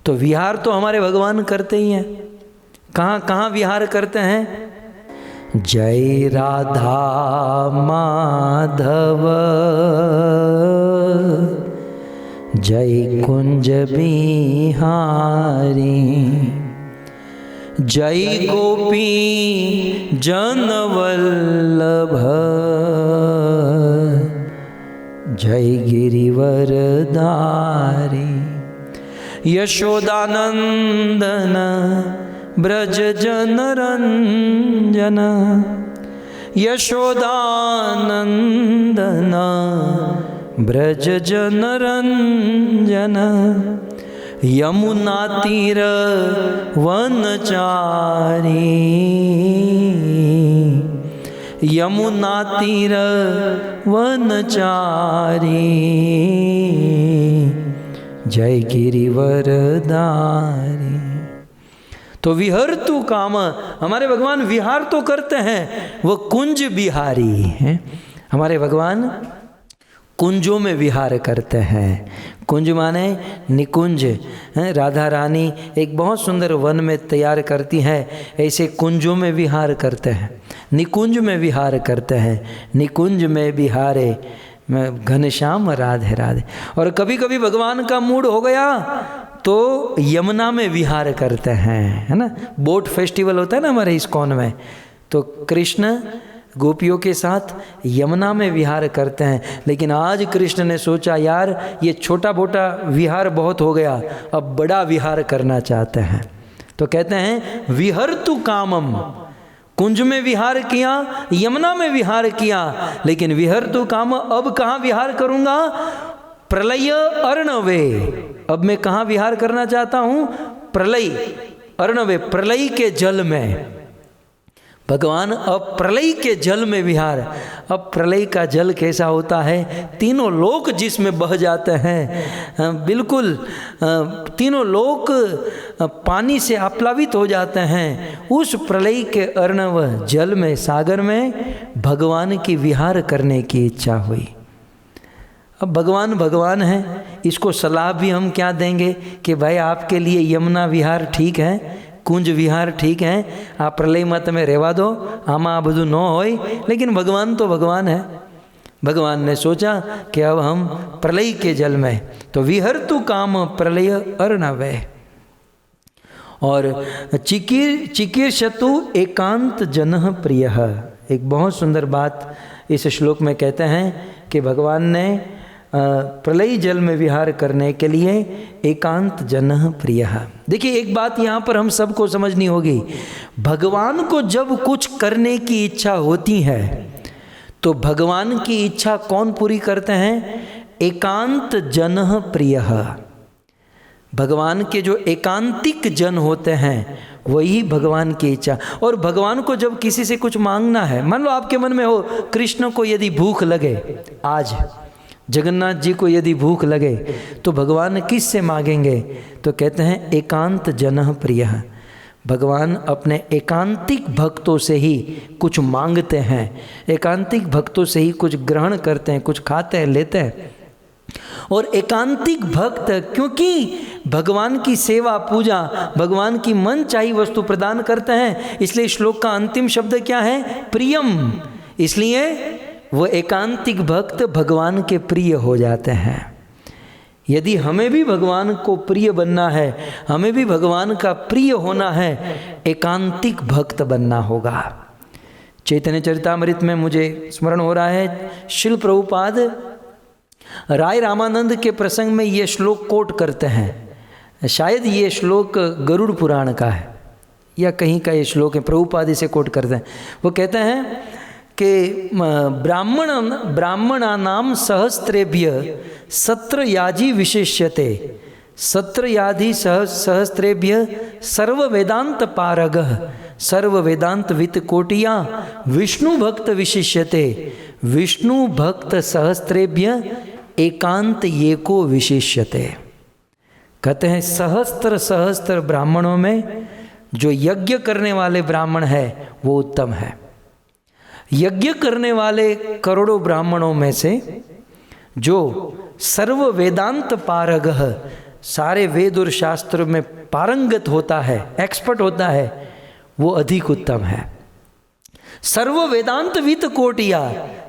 तो विहार तो हमारे भगवान करते ही हैं। कहाँ कहाँ विहार करते हैं? जय राधा माधव जय कुंज बिहारी, जय गोपी जनवल्लभ, जय गिरिवरधारी, यशोदानंदन ब्रज जनरंजन, यशोदानंदन ब्रज जनरंजन, यमुना तीर वनचारी, यमुना तीर वनचारी, जय गिरिवरधारी। तो विहर्तु काम, हमारे भगवान विहार तो करते हैं, वो कुंज बिहारी हैं। हमारे भगवान कुंजों में विहार करते हैं। कुंज माने निकुंज। राधा रानी एक बहुत सुंदर वन में तैयार करती हैं, ऐसे कुंजों में विहार करते हैं, निकुंज में विहार करते हैं। निकुंज में विहारे घनश्याम राधे राधे। और कभी कभी भगवान का मूड हो गया तो यमुना में विहार करते हैं, है ना। बोट फेस्टिवल होता है ना हमारे इस्कॉन में, तो कृष्ण गोपियों के साथ यमुना में विहार करते हैं। लेकिन आज कृष्ण ने सोचा, यार ये छोटा मोटा विहार बहुत हो गया, अब बड़ा विहार करना चाहते हैं। तो कहते हैं विहर्तु कामम, कुंज में विहार किया, यमुना में विहार किया, लेकिन विहर्तु काम, अब कहाँ विहार करूँगा? प्रलय अर्णवे, अब मैं कहाँ विहार करना चाहता हूँ? प्रलय अर्णवे, प्रलय के जल में। भगवान अब प्रलय के जल में विहार। अब प्रलय का जल कैसा होता है? तीनों लोक जिसमें बह जाते हैं, बिल्कुल तीनों लोक पानी से आप्लावित हो जाते हैं। उस प्रलय के अर्णव जल में, सागर में भगवान की विहार करने की इच्छा हुई। अब भगवान भगवान है, इसको सलाह भी हम क्या देंगे कि भाई आपके लिए यमुना विहार ठीक है, कुंज विहार ठीक है, आप प्रलय मत में रहवा दो, आमा बधु न होय। लेकिन भगवान तो भगवान है। भगवान ने सोचा कि अब हम प्रलय के जल में, तो विहर्तु काम प्रलय अर्णवे। और चिकीर्षतु एकांत जनः प्रियः, एक बहुत सुंदर बात इस श्लोक में कहते हैं कि भगवान ने प्रलय जल में विहार करने के लिए एकांत जनः प्रियः। देखिए एक बात यहाँ पर हम सबको समझनी होगी, भगवान को जब कुछ करने की इच्छा होती है तो भगवान की इच्छा कौन पूरी करते हैं? एकांत जनः प्रियः। भगवान के जो एकांतिक जन होते हैं वही भगवान की इच्छा। और भगवान को जब किसी से कुछ मांगना है, मान लो आपके मन में हो कृष्ण को यदि भूख लगे, आज जगन्नाथ जी को यदि भूख लगे तो भगवान किस से मांगेंगे? तो कहते हैं एकांत जनः प्रियः। भगवान अपने एकांतिक भक्तों से ही कुछ मांगते हैं, एकांतिक भक्तों से ही कुछ ग्रहण करते हैं, कुछ खाते हैं, लेते हैं। और एकांतिक भक्त क्योंकि भगवान की सेवा पूजा, भगवान की मन चाही वस्तु प्रदान करते हैं, इसलिए श्लोक का अंतिम शब्द क्या है? प्रियम। इसलिए वो एकांतिक भक्त भगवान के प्रिय हो जाते हैं। यदि हमें भी भगवान को प्रिय बनना है, हमें भी भगवान का प्रिय होना है, एकांतिक भक्त बनना होगा। चैतन्य चरितामृत में मुझे स्मरण हो रहा है, शिल प्रभुपाद राय रामानंद के प्रसंग में ये श्लोक कोट करते हैं। शायद ये श्लोक गरुड़ पुराण का है या कहीं का ये श्लोक है, प्रभुपाद इसे कोट करते हैं। वो कहते हैं कि ब्राह्मणानाम सहस्त्रेभ्य सत्र याजी विशेष्यते, सत्र याधि सहस्त्रेभ्य सर्व वेदांत पारगः, सर्व वेदांत वित्त कोटिया विष्णु भक्त विशिष्यते, विष्णु भक्त सहस्त्रेभ्य एकांत एको विशिष्यते। कहते हैं सहस्त्र सहस्त्र ब्राह्मणों में जो यज्ञ करने वाले ब्राह्मण है वो उत्तम है। यज्ञ करने वाले करोड़ों ब्राह्मणों में से जो सर्व वेदांत पारगः, सारे वेद और शास्त्र में पारंगत होता है, एक्सपर्ट होता है, वो अधिक उत्तम है। सर्व वेदांत वित्त कोटिया,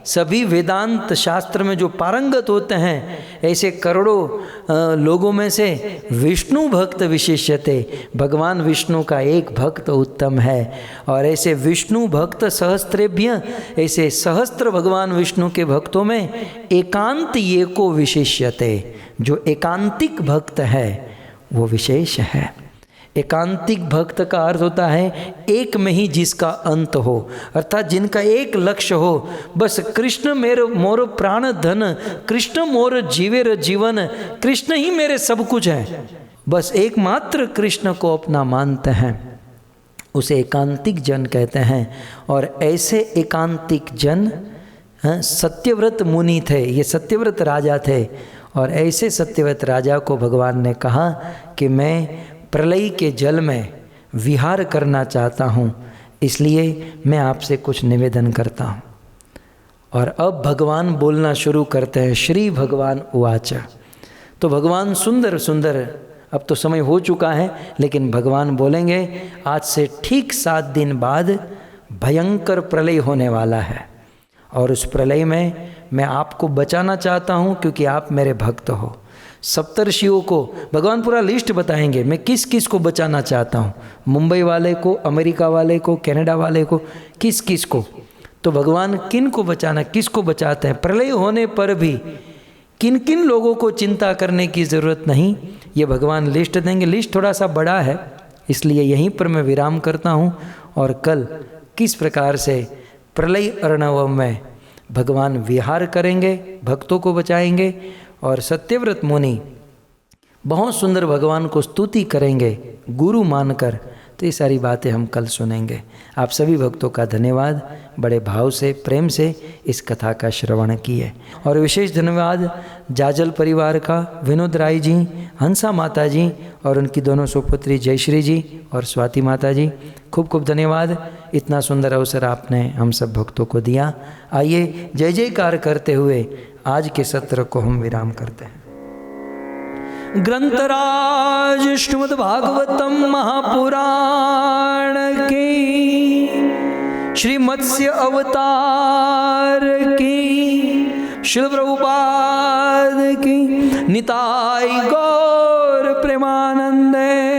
सभी वेदांत शास्त्र में जो पारंगत होते हैं, ऐसे करोड़ों लोगों में से विष्णु भक्त विशेष्यते, भगवान विष्णु का एक भक्त उत्तम है। और ऐसे विष्णु भक्त सहस्त्रेभ्य, ऐसे सहस्त्र भगवान विष्णु के भक्तों में एकांत एको विशेष्यते, जो एकांतिक भक्त है वो विशेष है। एकांतिक भक्त का अर्थ होता है एक में ही जिसका अंत हो, अर्थात जिनका एक लक्ष्य हो, बस कृष्ण मेरे मोर प्राण धन, कृष्ण मोर जीवेर जीवन, कृष्ण ही मेरे सब कुछ है, बस एकमात्र कृष्ण को अपना मानते हैं, उसे एकांतिक जन कहते हैं। और ऐसे एकांतिक जन सत्यव्रत मुनि थे, ये सत्यव्रत राजा थे। और ऐसे सत्यव्रत राजा को भगवान ने कहा कि मैं प्रलय के जल में विहार करना चाहता हूँ, इसलिए मैं आपसे कुछ निवेदन करता हूँ। और अब भगवान बोलना शुरू करते हैं, श्री भगवान उवाच। तो भगवान सुंदर सुंदर, अब तो समय हो चुका है, लेकिन भगवान बोलेंगे आज से ठीक 7 दिन बाद भयंकर प्रलय होने वाला है, और उस प्रलय में मैं आपको बचाना चाहता हूँ क्योंकि आप मेरे भक्त हो। सप्तर्षियों को भगवान पूरा लिस्ट बताएंगे, मैं किस किस को बचाना चाहता हूँ, मुंबई वाले को, अमेरिका वाले को, कनाडा वाले को, किस किस को। तो भगवान किन को बचाना, किस को बचाते हैं, प्रलय होने पर भी किन किन लोगों को चिंता करने की ज़रूरत नहीं, ये भगवान लिस्ट देंगे। लिस्ट थोड़ा सा बड़ा है, इसलिए यहीं पर मैं विराम करता हूँ। और कल किस प्रकार से प्रलय अर्णव में भगवान विहार करेंगे, भक्तों को बचाएंगे, और सत्यव्रत मुनि बहुत सुंदर भगवान को स्तुति करेंगे गुरु मानकर, तो ये सारी बातें हम कल सुनेंगे। आप सभी भक्तों का धन्यवाद, बड़े भाव से, प्रेम से इस कथा का श्रवण किए। और विशेष धन्यवाद जाजल परिवार का, विनोद राय जी, हंसा माता जी और उनकी दोनों सुपुत्री जयश्री जी और स्वाति माता जी, खूब खूब धन्यवाद। इतना सुंदर अवसर आपने हम सब भक्तों को दिया। आइए जय जयकार करते हुए आज के सत्र को हम विराम करते हैं। ग्रंथराज श्रीमद् भागवतम महापुराण की, श्री मत्स्य अवतार की, श्रील प्रभुपाद की, निताई गौर प्रेमानंदे।